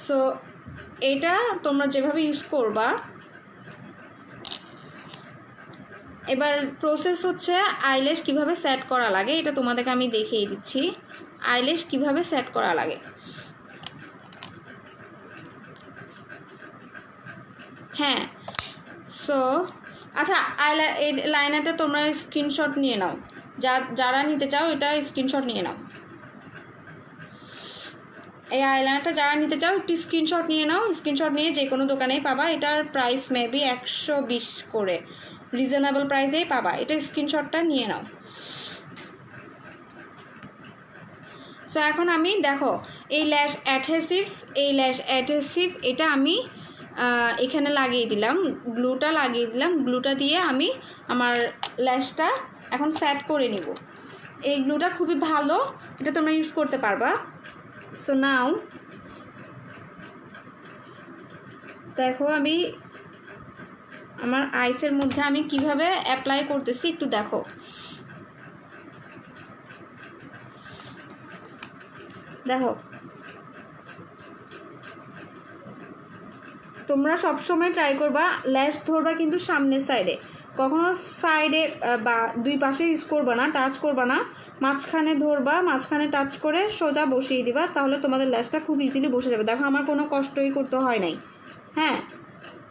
সো এটা তোমরা যেভাবে ইউজ করবা। এবার প্রসেস হচ্ছে আইল্যাশ কিভাবে সেট করা লাগে এটা তোমাদেরকে আমি দেখিয়ে দিচ্ছি। আইল্যাশ কিভাবে সেট করা লাগে। হ্যাঁ, সো আচ্ছা, এই লাইনারটা তোমরা স্ক্রিনশট নিয়ে নাও, যারা নিতে চাও এটা স্ক্রিনশট নিয়ে নাও। এই আইলাইনারটা যারা নিতে চাও একটু স্ক্রিনশট নিয়ে নাও। স্ক্রিনশট নিয়ে যে কোনো দোকানেই পাবা। এটার প্রাইস মেবি 120 করে, রিজনেবল প্রাইসেই পাবা। এটা স্ক্রিনশটটা নিয়ে নাও। সো এখন আমি দেখো এই ল্যাশ অ্যাডহেসিভ এটা আমি এখানে লাগিয়ে দিলাম, গ্লুটা লাগিয়ে দিলাম। গ্লুটা দিয়ে আমি আমার ল্যাশটা এখন সেট করে নিব। এই গ্লুটা খুবই ভালো, এটা তোমরা ইউজ করতে পারবা। সো নাও দেখো আমি আমার আইসের মধ্যে আমি কিভাবে অ্যাপ্লাই করতেছি একটু দেখো। দেখো, তোমরা সবসময় ট্রাই করবা ল্যাশ ধরবা কিন্তু সামনের সাইডে, কখনো সাইডে বা দুই পাশে ইউজ করবা না, টাচ করবা না। মাঝখানে ধরবা, মাঝখানে টাচ করে সোজা বসিয়ে দিবা, তাহলে তোমাদের ল্যাশটা খুব ইজিলি বসে যাবে। দেখো আমার কোনো কষ্টই করতে হয় নাই। হ্যাঁ,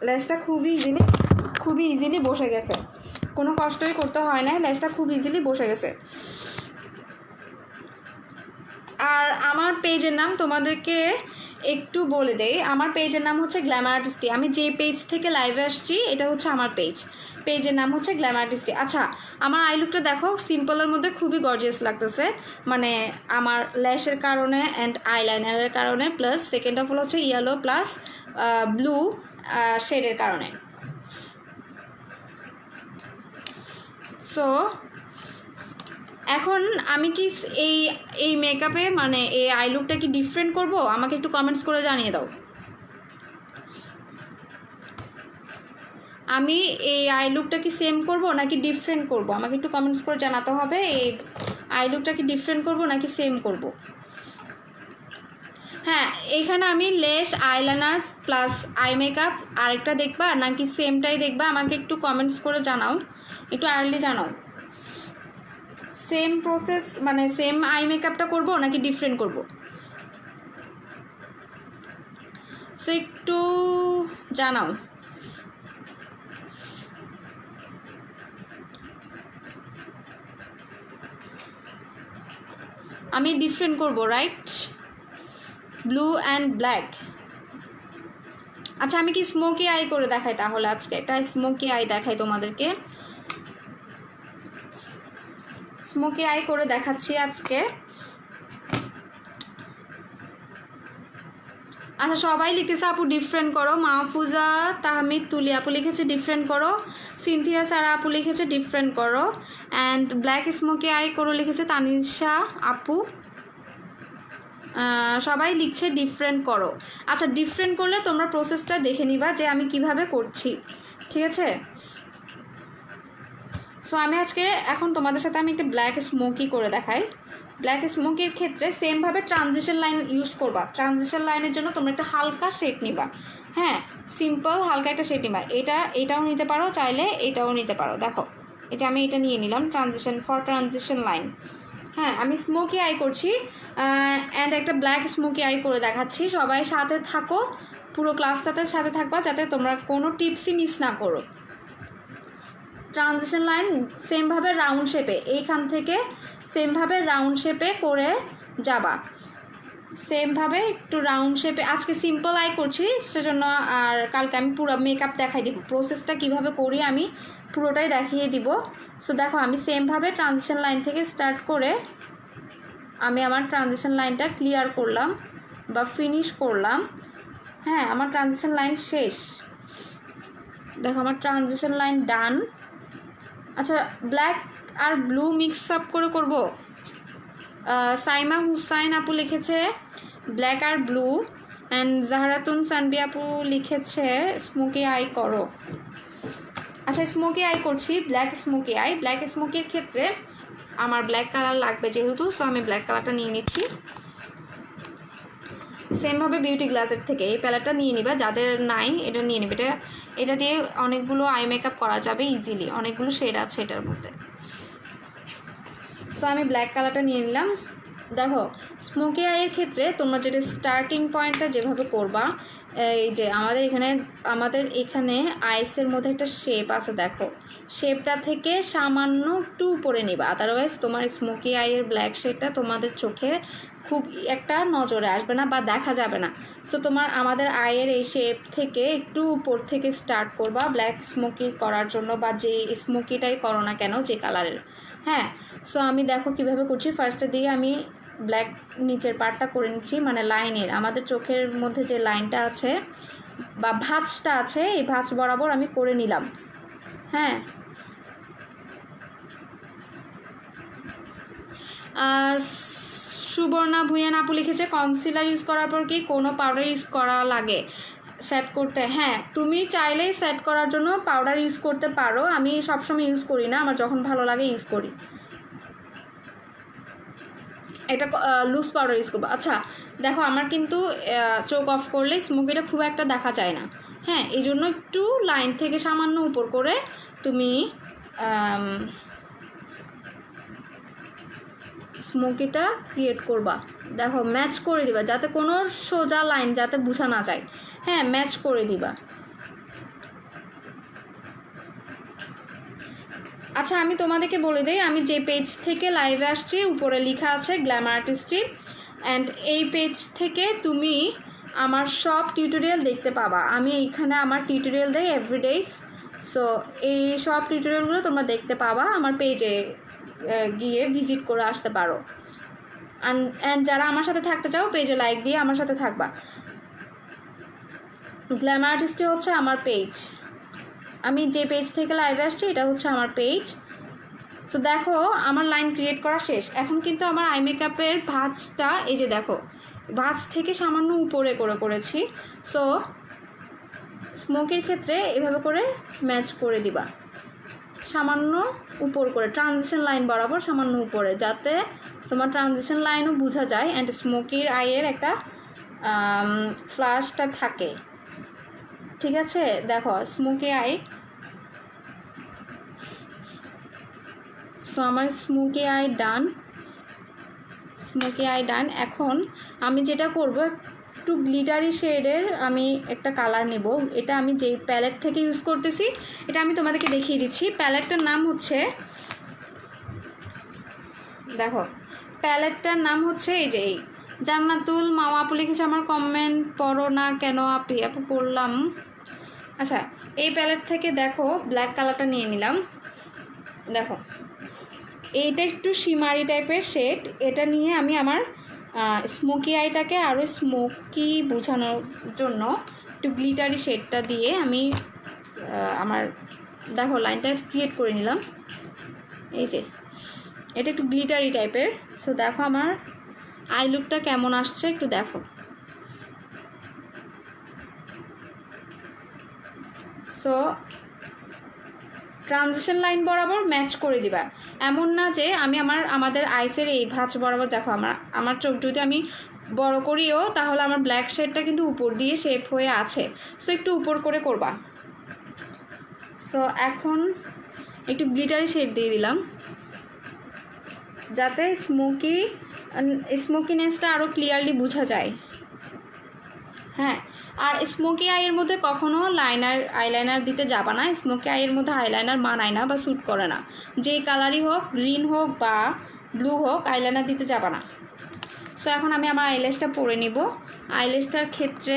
ল্যাশটা খুবই ইজিলি বসে গেছে, কোনো কষ্টই করতে হয় না, ল্যাশটা খুব ইজিলি বসে গেছে। আর আমার পেজের নাম তোমাদেরকে একটু বলে দেই। আমার পেজের নাম হচ্ছে গ্ল্যামার আর্টিস্টি। আমি যে পেজ থেকে লাইভে আসছি এটা হচ্ছে আমার পেজের নাম হচ্ছে গ্ল্যামার আর্টিস্টি। আচ্ছা, আমার আই লুকটা দেখো, সিম্পলের মধ্যে খুবই গর্জিয়াস লাগতেছে, মানে আমার ল্যাশের কারণে অ্যান্ড আইলাইনারের কারণে, প্লাস সেকেন্ড অফ অল হচ্ছে ইয়েলো প্লাস ব্লু শেডের কারণে। সো এখন আমি কি এই মেকআপে মানে এই আই লুকটা কি ডিফারেন্ট করব, আমাকে একটু কমেন্টস করে জানিয়ে দাও। আমি এই আই লুকটা কি সেম করব নাকি ডিফারেন্ট করব, আমাকে একটু কমেন্টস করে জানাতে হবে। এই আই লুকটা কি ডিফারেন্ট করব নাকি সেম করব। হ্যাঁ, এখানে আমি lace eyeliner plus eye makeup আরেকটা দেখবা নাকি সেমটাই দেখবা, আমাকে একটু কমেন্টস করে জানাও, একটু আর্লি জানাও। সেম প্রসেস মানে সেম আই মেকআপটা করবো নাকি ডিফারেন্ট করব, সো একটু জানাও। আমি ডিফারেন্ট করব, রাইট? Blue and black. আচ্ছা, আমি কি স্মোকি আই করে দেখাই তাহলে? আজকে একটা স্মোকি আই দেখাই তোমাদেরকে, স্মোকি আই করে দেখাচ্ছি আজকে। আচ্ছা, সবাই লিখেছে আপু ডিফারেন্ট করো। মাহফুজা তাহমিদ তুলি আপু লিখেছে ডিফারেন্ট করো। সিনথিয়া সারা আপু লিখেছে ডিফারেন্ট করো। অ্যান্ড ব্ল্যাক স্মোকি আই করো লিখেছে তানিশা আপু। সবাই লিখছে ডিফারেন্ট করো। আচ্ছা, ডিফারেন্ট করলে তোমরা প্রসেসটা দেখে নিবা যে আমি কিভাবে করছি, ঠিক আছে? সো আমি আজকে এখন তোমাদের সাথে আমি একটা ব্ল্যাক স্মোকি করে দেখাই। ব্ল্যাক স্মোকির ক্ষেত্রে সেমভাবে ট্রানজিশন লাইন ইউজ করবা। ট্রানজিশন লাইনের জন্য তোমরা একটা হালকা শেড নিবা, হ্যাঁ, সিম্পল হালকা একটা শেড নিবা। এটাও নিতে পারো, চাইলে এটাও নিতে পারো। দেখো, এই যে আমি এটা নিয়ে নিলাম ট্রানজিশন লাইন। হ্যাঁ, আমি স্মোকি আই করছি অ্যান্ড একটা ব্ল্যাক স্মোকি আই করে দেখাচ্ছি। সবাই সাথে থাকো, পুরো ক্লাসটাতে সাথে থাকবা যাতে তোমরা কোনো টিপসই মিস না করো। ট্রানজিশন লাইন সেমভাবে রাউন্ড শেপে, এইখান থেকে সেমভাবে রাউন্ড শেপে করে যাবা, সেমভাবে একটু রাউন্ড শেপে। আজকে সিম্পল আই করছি সেজন্য, আর কালকে আমি পুরো মেকআপ দেখাই দিব, প্রসেসটা কিভাবে করি আমি পুরোটাই দেখিয়ে দিব। সো দেখো, আমি সেমভাবে ট্রানজিশন লাইন থেকে স্টার্ট করে আমি আমার ট্রানজিশন লাইনটা ক্লিয়ার করলাম বা ফিনিশ করলাম। হ্যাঁ, আমার ট্রানজিশন লাইন শেষ। দেখো, আমার ট্রানজিশন লাইন ডান। আচ্ছা, ব্ল্যাক আর ব্লু মিক্স আপ করে করব। সাইমা হুসাইন আপু লিখেছে ব্ল্যাক আর ব্লু, অ্যান্ড জাহরাতুন সানবি আপু লিখেছে স্মোকি আই করো। আচ্ছা, স্মোকি আই করছি, ব্ল্যাক স্মোকি আই। ব্ল্যাক স্মোকির ক্ষেত্রে আমার ব্ল্যাক কালার লাগবে যেহেতু, সো আমি ব্ল্যাক কালারটা নিয়ে নিচ্ছি। সেমভাবে বিউটি গ্লাসের থেকে এই প্যালেটটা নিয়ে নিবা, যাদের নাই এটা নিয়ে নিবে। এটা দিয়ে অনেকগুলো আই মেকআপ করা যাবে ইজিলি, অনেকগুলো শেড আছে এটার মধ্যে। সো আমি ব্ল্যাক কালারটা নিয়ে নিলাম। দেখো, স্মোকি আইয়ের ক্ষেত্রে তোমরা যেটা স্টার্টিং পয়েন্টটা যেভাবে করবা, এই যে আমাদের এখানে আইসের মধ্যে একটা শেপ আছে, দেখো শেপটা থেকে সামান্য একটু উপরে নিবা, আদারওয়াইজ তোমার স্মোকি আইয়ের ব্ল্যাক শেডটা তোমাদের চোখে খুব একটা নজরে আসবে না বা দেখা যাবে না। সো আমাদের আইয়ের এই শেপ থেকে একটু উপর থেকে স্টার্ট করবা ব্ল্যাক স্মোকি করার জন্য, বা যে স্মোকিটাই করো না কেন যে কালারের। হ্যাঁ, সো আমি দেখো কিভাবে করছি। ফার্স্টের দিকে আমি ব্ল্যাক নিচের পার্টটা করে নিচ্ছি, মানে লাইনের আমাদের চোখের মধ্যে যে লাইনটা আছে বা ভাঁজটা আছে, এই ভাঁজ বরাবর আমি করে নিলাম। হ্যাঁ, সুবর্ণা ভুঁইয়ান আপু লিখেছে কনসিলার ইউজ করার পর কি কোনো পাউডার ইউজ করা লাগে সেট করতে? হ্যাঁ, তুমি চাইলেই সেট করার জন্য পাউডার ইউজ করতে পারো। আমি সবসময় ইউজ করি না, আমার যখন ভালো লাগে ইউজ করি। এটা লুজ পাউডার ইউজ করবো। আচ্ছা দেখো, আমার কিন্তু চোখ অফ করলে স্মোকিটা খুব একটা দেখা যায় না। হ্যাঁ, এই জন্য একটু লাইন থেকে সামান্য উপর করে তুমি স্মোকিটা ক্রিয়েট করবা। দেখো, ম্যাচ করে দিবা যাতে কোনো সোজা লাইন যাতে বোঝা না যায়। হ্যাঁ, ম্যাচ করে দিবা। আচ্ছা, আমি তোমাদেরকে বলে দিই, আমি যে পেজ থেকে লাইভে আসছি উপরে লেখা আছে গ্ল্যামার আর্টিস্ট্রি, অ্যান্ড এই পেজ থেকে তুমি আমার সব টিউটোরিয়াল দেখতে পাবা। আমি এইখানে আমার টিউটোরিয়াল দেই এভরিডেজ। সো এই সব টিউটোরিয়ালগুলো তোমরা দেখতে পাবা আমার পেজে গিয়ে ভিজিট করে আসতে পারো। অ্যান্ড যারা আমার সাথে থাকতে চাও পেজে লাইক দিয়ে আমার সাথে থাকবা। গ্ল্যামার আর্টিস্ট্রি হচ্ছে আমার পেজ, আমি যে পেজ থেকে লাইভে আসছি এটা হচ্ছে আমার পেজ। তো দেখো, আমার লাইন ক্রিয়েট করা শেষ। এখন কিন্তু আমার আই মেকআপের ভাঁজটা এই যে দেখো, ভাঁজ থেকে সামান্য উপরে করেছি। সো স্মোকের ক্ষেত্রে এভাবে করে ম্যাচ করে দিবা, সামান্য উপর করে ট্রানজিশন লাইন বরাবর সামান্য উপরে, যাতে তোমার ট্রানজিশন লাইনও বোঝা যায় অ্যান্ড স্মোকির আইয়ের একটা ফ্লাশটা থাকে। ঠিক আছে, দেখো স্মোকি আই। সো আমার স্মোকি আই ডান। এখন আমি যেটা করব, একটু গ্লিটারি শেডের আমি একটা কালার নেব। এটা আমি যেই প্যালেট থেকে ইউজ করতেছি এটা আমি তোমাদেরকে দেখিয়ে দিচ্ছি। প্যালেটটার নাম হচ্ছে, দেখো প্যালেটটার নাম হচ্ছে এই যে জান্নাতুল মাওয়া আপু লিখেছে আমার কমেন্ট পড়ো না কেন আপু পড়লাম। আচ্ছা, এই প্যালেট থেকে দেখো ব্ল্যাক কালারটা নিয়ে নিলাম। দেখো, এইটা একটু শিমারি টাইপের শেড, এটা নিয়ে আমি আমার স্মোকি আইটাকে আরও স্মোকি বোঝানোর জন্য একটু গ্লিটারি শেডটা দিয়ে আমি আমার দেখো লাইনটা ক্রিয়েট করে নিলাম। এই যে এটা একটু গ্লিটারি টাইপের। সো দেখো, আমার আই লুকটা কেমন আসছে একটু দেখো। সো ট্রানজিশন লাইন বরাবর ম্যাচ করে দিবা, এমন না যে আমি আমাদের আইসের এই ভাঁজ বরাবর দেখো আমার চোখ যদি আমি বড় করিও তাহলে আমার ব্ল্যাক শেডটা কিন্তু উপর দিয়ে শেপ হয়ে আছে, সো একটু উপর করে করবা। সো এখন একটু গ্লিটারি শেড দিয়ে দিলাম যাতে স্মোকিনেসটা আরও ক্লিয়ারলি বোঝা যায়। হ্যাঁ, আর স্মোকি আইয়ের মধ্যে কখনো আইলাইনার দিতে যাবা না। স্মোকি আইয়ের মধ্যে আইলাইনার মানায় না বা স্যুট করে না, যে কালারই হোক, গ্রিন হোক বা ব্লু হোক, আইলাইনার দিতে যাবা না। সো এখন আমি আমার আইল্যাশটা পরে নিব। আইল্যাশটার ক্ষেত্রে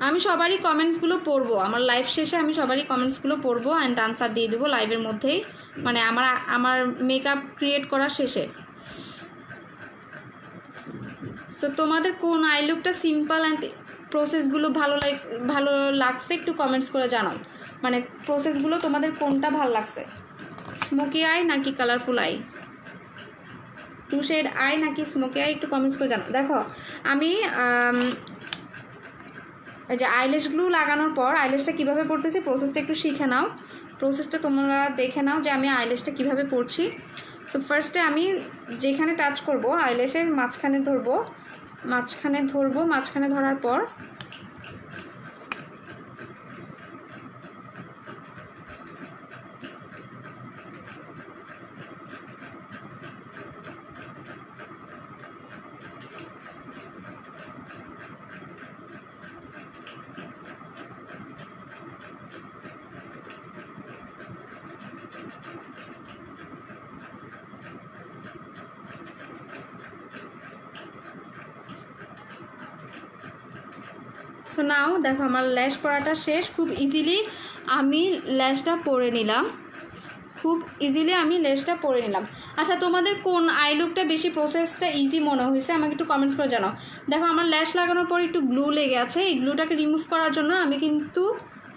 আমি সবারই কমেন্টসগুলো পড়বো, আমার লাইভ শেষে আমি সবারই কমেন্টসগুলো পড়বো অ্যান্ড আনসার দিয়ে দেবো লাইভের মধ্যেই, মানে আমার মেকআপ ক্রিয়েট করার শেষে। সো তোমাদের কোন আই লুকটা সিম্পল অ্যান্ড প্রসেসগুলো ভালো লাগছে একটু কমেন্টস করে জানাও, মানে প্রসেসগুলো তোমাদের কোনটা ভালো লাগছে, স্মোকি আই নাকি colourful eye, two shade eye নাকি স্মোকি আই, একটু কমেন্টস করে জানাও। দেখো আমি এই যে আইল্যাশগুলো লাগানোর পর আইল্যাশটা কীভাবে পড়তেছি প্রসেসটা একটু শিখে নাও, প্রসেসটা তোমরা দেখে নাও যে আমি আইল্যাশটা কীভাবে পড়ছি। সো ফার্স্টে আমি যেখানে টাচ করব আইল্যাশের মাঝখানে ধরবো, মাঝখানে ধরার পর সো নাও দেখো আমার ল্যাশ পরাটা শেষ, খুব ইজিলি আমি ল্যাশটা পরে নিলাম, আচ্ছা তোমাদের কোন আই লুকটা বেশি প্রসেসটা ইজি মনে হয়েছে আমাকে একটু কমেন্টস করে জানাও। দেখো আমার ল্যাশ লাগানোর পর একটু গ্লু লেগে আছে, এই গ্লুটাকে রিমুভ করার জন্য আমি কিন্তু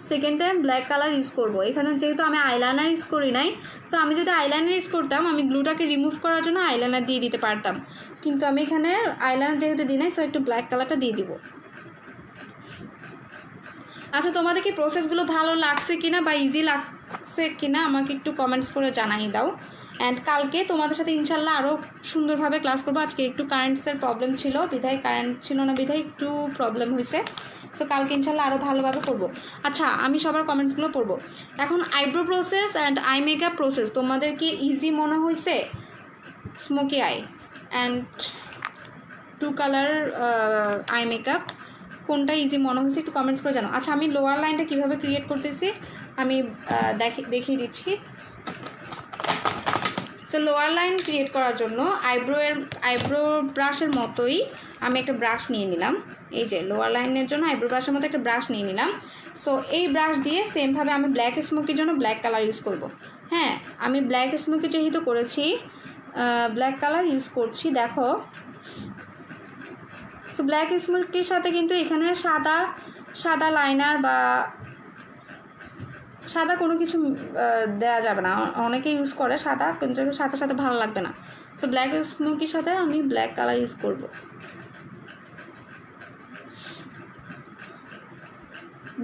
second time black colour use করবো। এখানে যেহেতু আমি আইলাইনার ইউজ করি নাই, সো আমি যদি আইলাইনার ইউজ করতাম আমি গ্লুটাকে রিমুভ করার জন্য আইলাইনার দিয়ে দিতে পারতাম, কিন্তু আমি এখানে আইলাইনার যেহেতু দিই নাই, সো একটু ব্ল্যাক কালারটা দিয়ে দিব। আচ্ছা তোমাদের কি প্রসেসগুলো ভালো লাগছে কিনা বা ইজি লাগছে কিনা আমাকে একটু কমেন্টস করে জানাই দাও। অ্যান্ড কালকে তোমাদের সাথে ইনশাল্লাহ আরও সুন্দরভাবে ক্লাস করবো। আজকে একটু কারেন্টসের প্রবলেম ছিল, কারেন্ট ছিল না বিধায় একটু প্রবলেম হয়েছে, সো কালকে ইনশাল্লাহ আরও ভালোভাবে করবো। আচ্ছা আমি সবার কমেন্টসগুলো পড়বো। এখন eyebrow process and eye makeup process তোমাদের কি ইজি মনে হয়েছে? Smoky eye and two colour eye makeup কোনটা ইজি মনে হয়েছে একটু কমেন্টস করে জানো। আচ্ছা আমি লোয়ার লাইনটা কীভাবে ক্রিয়েট করতেছি আমি দেখিয়ে দিচ্ছি। সো লোয়ার লাইন ক্রিয়েট করার জন্য আইব্রো ব্রাশের মতোই আমি একটা ব্রাশ নিয়ে নিলাম, এই যে লোয়ার লাইনের জন্য আইব্রো ব্রাশের মতো একটা ব্রাশ নিয়ে নিলাম। সো এই ব্রাশ দিয়ে সেমভাবে আমি ব্ল্যাক স্মোকির জন্য ব্ল্যাক কালার ইউজ করব। হ্যাঁ আমি ব্ল্যাক স্মোকি যেহেতু করেছি ব্ল্যাক কালার ইউজ করছি। দেখো সো ব্ল্যাক স্মোকির সাথে কিন্তু এখানে সাদা লাইনার বা সাদা কোনো কিছু দেওয়া যাবে না, অনেকে ইউজ করে সাদা, কিন্তু সাথে ভালো লাগবে না। সো ব্ল্যাক স্মোকির সাথে আমি ব্ল্যাক কালার ইউজ করব।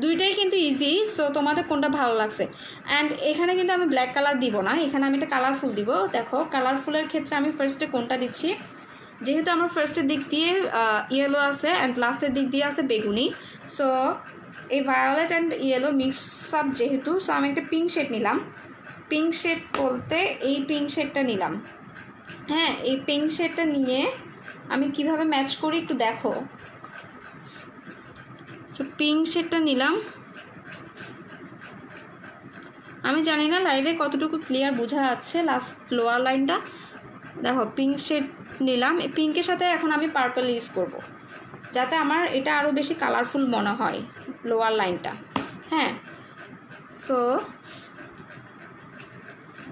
দুইটাই কিন্তু ইজি, সো তোমাদের কোনটা ভালো লাগছে। অ্যান্ড এখানে কিন্তু আমি ব্ল্যাক কালার দিব না, এখানে আমি একটা কালারফুল দিব। দেখো কালারফুলের ক্ষেত্রে আমি ফার্স্টে কোনটা দিচ্ছি, যেহেতু আমার ফার্স্টের দিক দিয়ে ইয়েলো আছে অ্যান্ড লাস্টের দিক দিয়ে আছে বেগুনি, সো এই violet and yellow mix up যেহেতু, সো আমি একটা পিঙ্ক শেড নিলাম। পিঙ্ক শেড বলতে এই পিঙ্ক শেডটা নিলাম। হ্যাঁ এই পিঙ্ক শেডটা নিয়ে আমি কিভাবে ম্যাচ করি একটু দেখো। সো পিঙ্ক শেডটা নিলাম, আমি জানি না লাইভে কতটুকু ক্লিয়ার বোঝা যাচ্ছে লাস্ট লোয়ার লাইনটা। দেখো পিঙ্ক শেড নিলাম, এই পিঙ্কের সাথে এখন আমি পার্পল ইউজ করব যাতে আমার এটা আরও বেশি কালারফুল মনে হয় লোয়ার লাইনটা। হ্যাঁ সো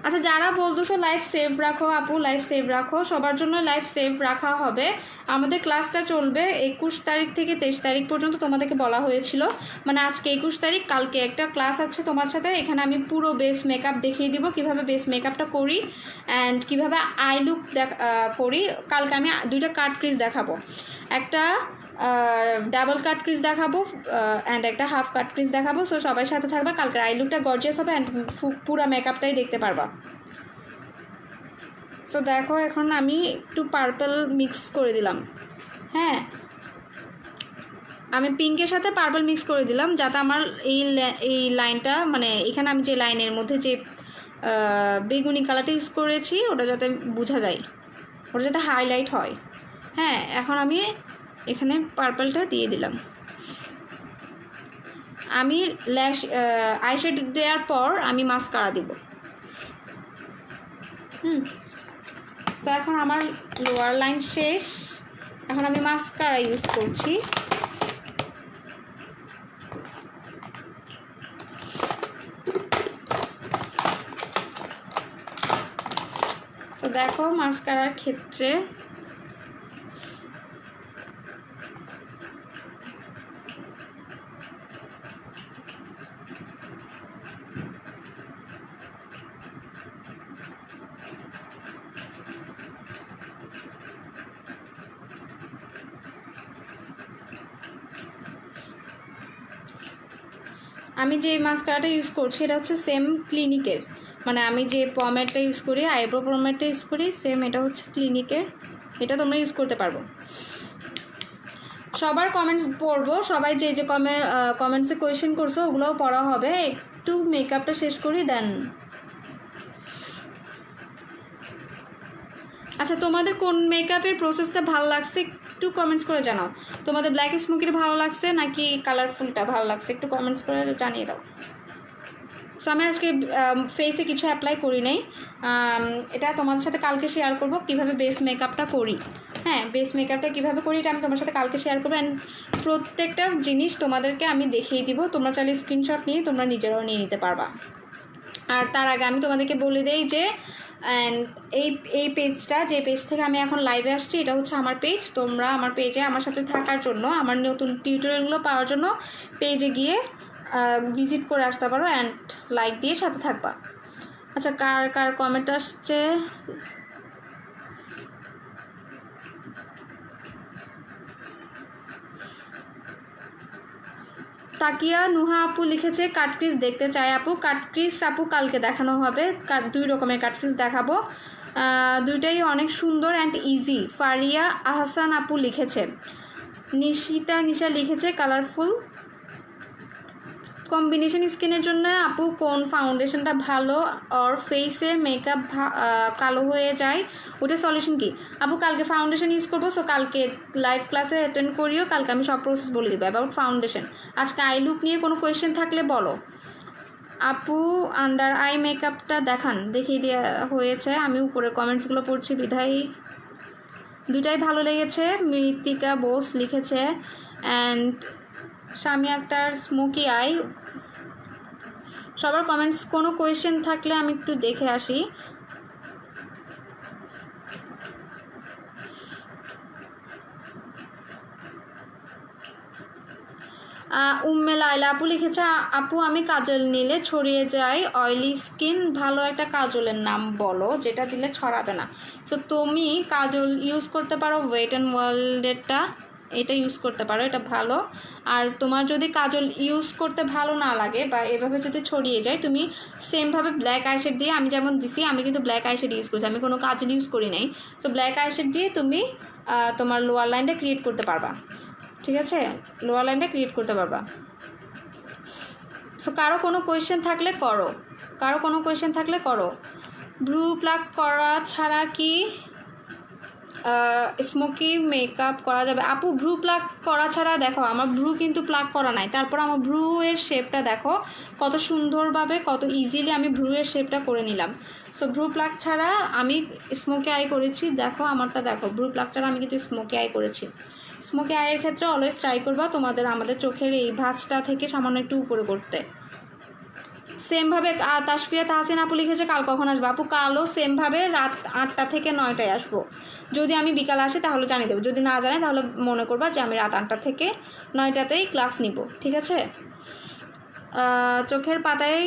আচ্ছা, যারা বলতেছো লাইভ সেভ রাখো আপু, লাইভ সেভ রাখো, সবার জন্য লাইভ সেভ রাখা হবে। আমাদের ক্লাসটা চলবে 21 তারিখ থেকে 23 তারিখ পর্যন্ত, তোমাদেরকে বলা হয়েছিল। মানে আজকে 21 তারিখ, কালকে একটা ক্লাস আছে তোমার সাথে। এখানে আমি পুরো বেস মেকআপ দেখিয়ে দিব, কিভাবে বেস মেকআপটা করি অ্যান্ড কিভাবে আই লুক করি। কালকে আমি 2টা কাট ক্রিজ দেখাবো, একটা ডাবল কাট ক্রিজ দেখাবো অ্যান্ড একটা হাফ কাট ক্রিজ দেখাবো। সো সবাই সাথে থাকবে, কালকে আই লুকটা গর্জিয়াস হবে অ্যান্ড পুরো মেকআপটাই দেখতে পারবা। সো দেখো, এখন আমি একটু পার্পল মিক্স করে দিলাম। হ্যাঁ, আমি পিঙ্কের সাথে পার্পল মিক্স করে দিলাম যাতে আমার এই লাইনটা, মানে এখানে আমি যে লাইনের মধ্যে যে বেগুনি কালারটা ইউজ করেছি ওটা যাতে বোঝা যায়, ওটা যাতে হাইলাইট হয়। হ্যাঁ, এখন আমি এখানে পার্পলটা দিয়ে দিলাম। আমি ল্যাশ আইশ্যাডো দেওয়ার পর আমি মাস্কারা দিব। তো এখন আমার লোয়ার লাইন শেষ, এখন আমি মাস্কারা ইউজ করছি। তো দেখো, মাস্কারার ক্ষেত্রে আমি যে মাস্কারাটা ইউজ করছি এটা হচ্ছে সেম ক্লিনিকের, মানে আমি যে পমেডটা ইউজ করি, আইব্রো পমেডটা ইউজ করি, সেম এটা হচ্ছে ক্লিনিকের। এটা তোমরা ইউজ করতে পারবো। সবার কমেন্টস পড়বো, সবাই যে যে কমেন্টসে কোয়েশ্চেন করছো ওগুলোও পড়া হবে। একটু মেকআপটা শেষ করি দেন। আচ্ছা, তোমাদের কোন মেকআপের প্রসেসটা ভালো লাগছে একটু কমেন্টস করে জানাও। তোমাদের ব্ল্যাক স্মোকিটা ভালো লাগছে নাকি কালারফুলটা ভালো লাগছে, একটু কমেন্টস করে জানিয়ে দাও। সো আমি আজকে ফেসে কিছু অ্যাপ্লাই করি নাই, এটা তোমাদের সাথে কালকে শেয়ার করব কিভাবে বেস মেকআপটা করি। হ্যাঁ, বেস মেকআপটা কীভাবে করি এটা আমি তোমার সাথে কালকে শেয়ার করবো। অ্যান্ড প্রত্যেকটা জিনিস তোমাদেরকে আমি দেখিয়ে দিব, তোমরা চাইলে স্ক্রিনশট নিয়ে তোমরা নিজেরাও নিয়ে নিতে পারবা। আর তার আগে আমি তোমাদেরকে বলে দেই যে অ্যান্ড এই পেজটা, যে পেজ থেকে আমি এখন লাইভে আসছি, এটা হচ্ছে আমার পেজ। তোমরা আমার পেজে আমার সাথে থাকার জন্য, আমার নতুন টিউটোরিয়ালগুলো পাওয়ার জন্য পেজে গিয়ে ভিজিট করে আসতে পারো অ্যান্ড লাইক দিয়ে সাথে থাকবা। আচ্ছা, কার কার কমেন্ট আসছে? তাকিয়া নুহা আপু লিখেছে কাটক্রিজ দেখতে চাই আপু। কাটক্রিজ আপু কালকে দেখানো হবে, 2 রকমের কাটক্রিজ দেখাবো, দুইটাই অনেক সুন্দর অ্যান্ড ইজি। ফারিয়া আহসান আপু লিখেছে, নিশা লিখেছে কালারফুল। কম্বিনেশন স্কিনের জন্য আপু কোন ফাউন্ডেশনটা ভালো, আর ফেসে মেকআপ কালো হয়ে যায়, ওটা সলিউশন কি? আপু কালকে ফাউন্ডেশন ইউজ করবো, সো কালকে লাইভ ক্লাসে অ্যাটেন্ড করিও, কালকে আমি সব প্রসেস বলে দেবো অ্যাবাউট ফাউন্ডেশন। আজকে আই লুক নিয়ে কোনো কোয়েশ্চেন থাকলে বলো। আপু আন্ডার আই মেকআপটা দেখান, দেখিয়ে দেওয়া হয়েছে। আমি উপরে কমেন্টসগুলো পড়ছি বিধায় দুটাই ভালো লেগেছে। মৃত্তিকা বোস লিখেছে অ্যান্ড স্বামী আক্তার স্মোকি আই। সবার কমেন্টস, কোনো কোয়েশ্চেন থাকলে আমি একটু দেখে আসি। উম্মে লাইলা আপু লিখেছে, আপু আমি কাজল নিলে ছড়িয়ে যায় অয়েলি স্কিন, ভালো একটা কাজলের নাম বলো যেটা দিলে ছড়াবে না। সো তুমি কাজল ইউজ করতে পারো ওয়েট অ্যান্ড ওয়ার্ল্ডেরটা, এটা ইউজ করতে পারো, এটা ভালো। আর তোমার যদি কাজল ইউজ করতে ভালো না লাগে বা এভাবে যদি ছড়িয়ে যায়, তুমি সেমভাবে ব্ল্যাক আইশেড দিয়ে, আমি যেমন দিছি, আমি কিন্তু ব্ল্যাক আইশেড ইউজ করছি, আমি কোনো কাজল ইউজ করি নাই। সো ব্ল্যাক আইশেড দিয়ে তুমি তোমার লোয়ার লাইনটা ক্রিয়েট করতে পারবা, ঠিক আছে? লোয়ার লাইনটা ক্রিয়েট করতে পারবা। সো কারো কোনো কোয়েশ্চেন থাকলে করো, কারো কোনো কোয়েশ্চেন থাকলে করো। ভ্রু প্লাক করা ছাড়া কি স্মোকি মেকআপ করা যাবে? আপু ভ্রু প্লাক করা ছাড়া দেখো, আমার ভ্রু কিন্তু প্লাক করা নাই, তারপর আমার ভ্রু এর শেপটা দেখো কত সুন্দরভাবে, কত ইজিলি আমি ভ্রু এর শেপটা করে নিলাম। সো ভ্রু প্লাক ছাড়া আমি স্মোকি আই করেছি, দেখো আমারটা দেখো, ভ্রু প্লাক ছাড়া আমি কিন্তু স্মোকি আই করেছি। স্মোকি আইয়ের ক্ষেত্রে অলওয়েজ ট্রাই করবা আমাদের চোখের এই ভাঁজটা থেকে সামান্য একটু উপরে করতে। সেমভাবে তাসফিয়া তাহসিন আপু লিখেছে কাল কখন আসবো? আপু কালও সেমভাবে রাত 8টা থেকে 9টায় আসবো। যদি আমি বিকালে আসি তাহলে জানিয়ে দেবো, যদি না জানাই তাহলে মনে করবা যে আমি রাত 8টা থেকে 9টাতেই ক্লাস নিব, ঠিক আছে? চোখের পাতায়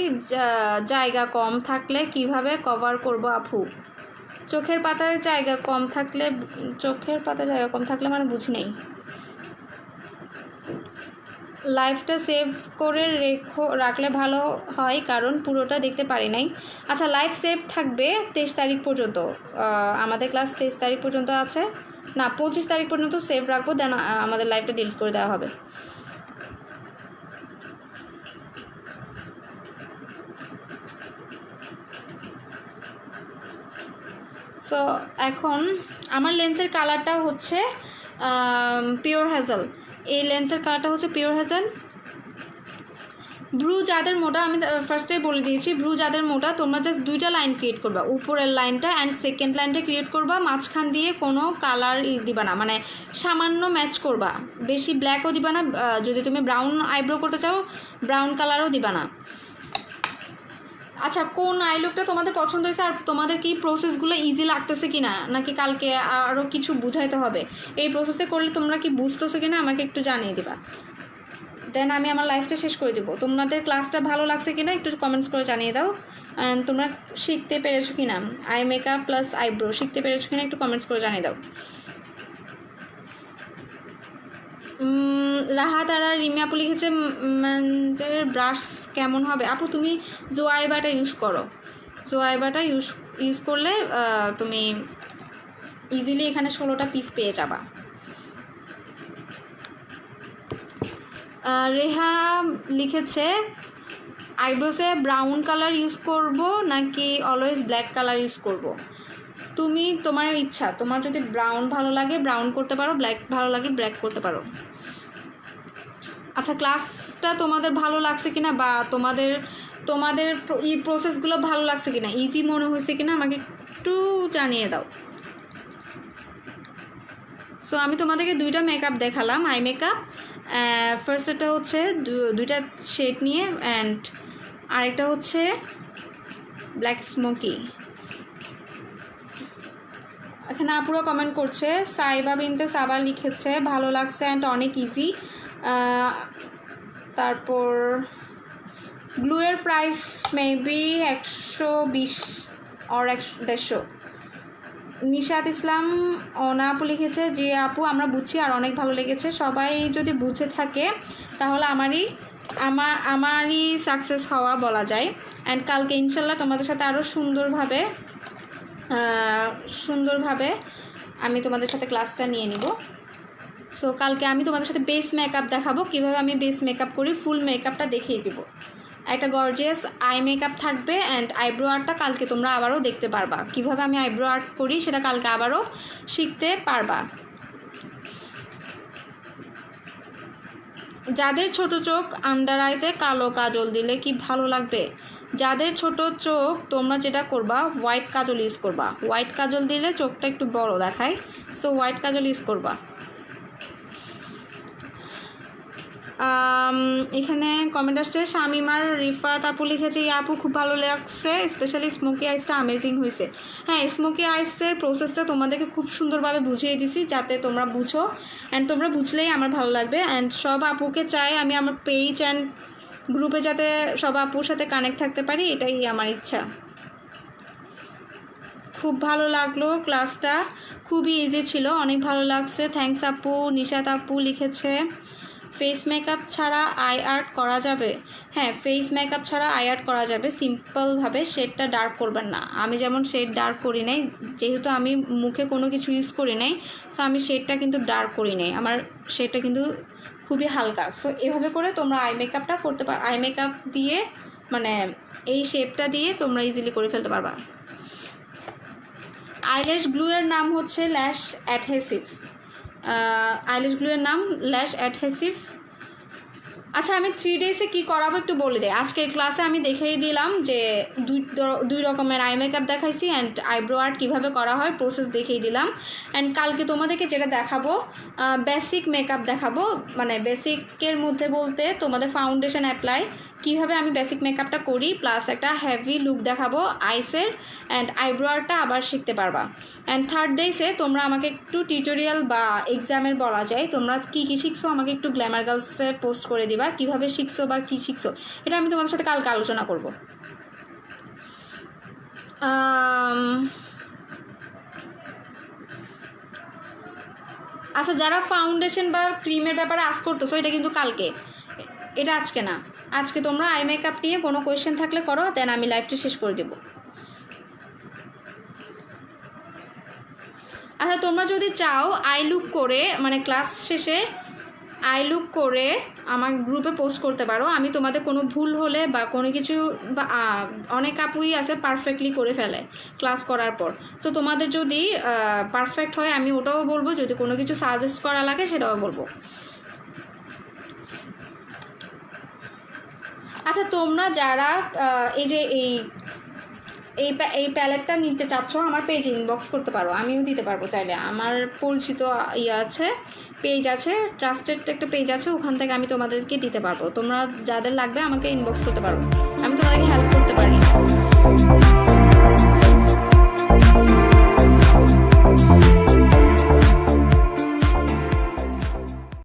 জায়গা কম থাকলে কিভাবে কভার করব আপু? চোখের পাতায় জায়গা কম থাকলে মানে বুঝি নেই। লাইভটা সেভ করে রাখলে ভালো হয়, কারণ পুরোটা দেখতে পারি নাই। আচ্ছা, লাইভ সেভ থাকবে 23 তারিখ পর্যন্ত। আমাদের ক্লাস 23 তারিখ পর্যন্ত আছে, না 25 তারিখ পর্যন্ত সেভ রাখবো, দেন আমাদের লাইভটা ডিলিট করে দেওয়া হবে। সো এখন আমার লেন্সের কালারটা হচ্ছে পিওর হ্যাজেল। এই লেন্সের কালারটা হচ্ছে পিওর হ্যাজেল। ব্রু যাদের মোটা, আমি ফার্স্টেই বলে দিয়েছি, ব্রু যাদের মোটা তোমরা জাস্ট 2টা লাইন ক্রিয়েট করবা, উপরের লাইনটা অ্যান্ড সেকেন্ড লাইনটা ক্রিয়েট করবা, মাঝখান দিয়ে কোনো কালার দিবা না, মানে সামান্য ম্যাচ করবা, বেশি ব্ল্যাকও দিবা না, যদি তুমি ব্রাউন আইব্রো করতে চাও ব্রাউন কালারও দিবা না। আচ্ছা, কোন আই লুকটা তোমাদের পছন্দ হয়েছে আর তোমাদের কি প্রসেসগুলো ইজি লাগতেছে কি না, নাকি কালকে আরও কিছু বুঝাইতে হবে? এই প্রসেসে করলে তোমরা কি বুঝতেছো কি না আমাকে একটু জানিয়ে দিবা, দেন আমি আমার লাইফটা শেষ করে দেবো। তোমাদের ক্লাসটা ভালো লাগছে কি না একটু কমেন্টস করে জানিয়ে দাও। অ্যান্ড তোমরা শিখতে পেরেছো কি না, আই মেকআপ প্লাস আইব্রো শিখতে পেরেছো কি না একটু কমেন্টস করে জানিয়ে দাও। রাহাত আর রিমি আপু লিখেছে ব্রাশ কেমন হবে? আপু তুমি জোয়াইবাটা ইউজ করো, জোয়াইবাটা ইউজ করলে তুমি ইজিলি এখানে 16টা পিস পেয়ে যাবা। রেহা লিখেছে আইব্রোসে ব্রাউন কালার ইউজ করব নাকি অলওয়েজ ব্ল্যাক কালার ইউজ করব? তুমি তোমার ইচ্ছা, তোমার যদি ব্রাউন ভালো লাগে ব্রাউন করতে পারো, ব্ল্যাক ভালো লাগে ব্ল্যাক করতে পারো। আচ্ছা, ক্লাসটা তোমাদের ভালো লাগছে কিনা বা তোমাদের এই প্রসেসগুলো ভালো লাগছে কিনা, ইজি মনে হয়েছে কিনা আমাকে একটু জানিয়ে দাও। সো আমি তোমাদেরকে 2টা মেকআপ দেখালাম, আই মেকআপ। ফার্স্ট এটা হচ্ছে 2টা শেড নিয়ে, অ্যান্ড আরেকটা হচ্ছে ব্ল্যাক স্মোকি। এখানে আপুরা কমেন্ট করছে, সাইবা বিনতে সাবা লিখেছে ভালো লাগছে অ্যান্ড অনেক ইজি। তারপর গ্লুয়ের প্রাইস মেবি 120 আর 150। নিশাত ইসলাম অনা আপু লিখেছে যে আপু আমরা বুঝছি আর অনেক ভালো লেগেছে, সবাই যদি বুঝে থাকে তাহলে আমারই সাকসেস হওয়া বলা যায়। অ্যান্ড কালকে ইনশাল্লাহ তোমাদের সাথে আরও সুন্দরভাবে আমি তোমাদের সাথে ক্লাসটা নিয়ে নিব। সো কালকে আমি তোমাদের সাথে বেস মেকআপ দেখাবো, কীভাবে আমি বেস মেকআপ করি, ফুল মেকআপটা দেখিয়ে দিব। একটা গর্জিয়াস আই মেকআপ থাকবে, অ্যান্ড আইব্রো আর্টটা কালকে তোমরা আবারও দেখতে পারবা, কীভাবে আমি আইব্রো আর্ট করি সেটা কালকে আবারও শিখতে পারবা। যাদের ছোট চোখ আন্ডার আইতে কালো কাজল দিলে কি ভালো লাগবে? যাদের ছোট চোখ তোমরা যেটা করবা হোয়াইট কাজল ইউজ করবা, হোয়াইট কাজল দিলে চোখটা একটু বড় দেখায়, সো হোয়াইট কাজল ইউজ করবা। এখানে কমেন্ট আসছে শামিমার রিফাত আপু লিখেছে এই আপু খুব ভালো লাগছে, স্পেশালি স্মোকি আইসটা অ্যামেজিং হয়েছে। হ্যাঁ, স্মোকি আইসের প্রসেসটা তোমাদেরকে খুব সুন্দরভাবে বুঝিয়ে দিছি যাতে তোমরা বুঝো, অ্যান্ড তোমরা বুঝলেই আমার ভালো লাগবে। অ্যান্ড সব আপুকে চাই আমি আমার পেজ অ্যান্ড গ্রুপে যাতে সব আপুর সাথে কানেক্ট থাকতে পারি, এটাই আমার ইচ্ছা। খুব ভালো লাগলো ক্লাসটা, খুবই ইজি ছিল, অনেক ভালো লাগছে, থ্যাঙ্কস আপু। নিশাত আপু লিখেছে ফেস মেকআপ ছাড়া আই আর্ট করা যাবে? হ্যাঁ, ফেস মেকআপ ছাড়া আই আর্ট করা যাবে, সিম্পলভাবে শেডটা ডার্ক করবেন না। আমি যেমন শেড ডার্ক করি নাই, যেহেতু আমি মুখে কোনো কিছু ইউজ করি নাই, সো আমি শেডটা কিন্তু ডার্ক করি নাই, আমার শেডটা কিন্তু খুবই হালকা। সো এভাবে করে তোমরা আই মেকআপটা করতে পারো, আই মেকআপ দিয়ে মানে এই শেপটা দিয়ে তোমরা ইজিলি করে ফেলতে পারবা। আইল্যাশ গ্লুয়ের নাম হচ্ছে ল্যাশ অ্যাডহেসিভ, আইল্যাশ গ্লুয়ের নাম ল্যাশ অ্যাডহেসিভ। আচ্ছা, আমি 3 ডেজে কী করাবো একটু বলে দেয়। আজকের ক্লাসে আমি দেখিয়ে দিলাম যে দুই রকমের আই মেকআপ দেখাইছি, অ্যান্ড আইব্রো আর্ট কীভাবে করা হয় প্রসেস দেখিয়ে দিলাম। অ্যান্ড কালকে তোমাদেরকে যেটা দেখাবো বেসিক মেকআপ দেখাবো, মানে বেসিকের মধ্যে বলতে তোমাদের ফাউন্ডেশন অ্যাপ্লাই, কিভাবে আমি বেসিক মেকআপটা করি, প্লাস একটা হেভি লুক দেখাবো আইসের অ্যান্ড আইব্রোয়ারটা আবার শিখতে পারবা। অ্যান্ড থার্ড ডেসে তোমরা আমাকে একটু টিউটোরিয়াল বা এক্সামের বলা যায় তোমরা কী কী শিখছো আমাকে একটু গ্ল্যামার গার্লসে পোস্ট করে দিবা, কীভাবে শিখছো বা কী শিখছো, এটা আমি তোমাদের সাথে কালকে আলোচনা করবো। আচ্ছা, যারা ফাউন্ডেশন বা ক্রিমের ব্যাপারে আস করতেছো এটা কিন্তু কালকে, এটা আজকে না। আজকে তোমরা আই মেকআপ নিয়ে কোনো কোয়েশ্চেন থাকলে করো, দেন আমি লাইভটা শেষ করে দেবো। আচ্ছা, তোমরা যদি চাও আই লুক করে মানে ক্লাস শেষে আই লুক করে আমার গ্রুপে পোস্ট করতে পারো। আমি তোমাদের কোনো ভুল হলে বা কোনো কিছু বা অনেক আপুই আছে পারফেক্টলি করে ফেলে ক্লাস করার পর, তো তোমাদের যদি পারফেক্ট হয় আমি ওটাও বলবো, যদি কোনো কিছু সাজেস্ট করা লাগে সেটাও বলবো। আচ্ছা, তোমরা যারা এই যে এই প্যালেটটা নিতে চাচ্ছ আমার পেজে ইনবক্স করতে পারো, আমিও দিতে পারবো চাইলে। আমার পরিচিত আছে, পেজ আছে, ট্রাস্টেড একটা পেজ আছে, ওখান থেকে আমি তোমাদেরকে দিতে পারবো। তোমরা যাদের লাগবে আমাকে ইনবক্স করতে পারো, আমি তোমাদেরকে হেল্প করতে পারি।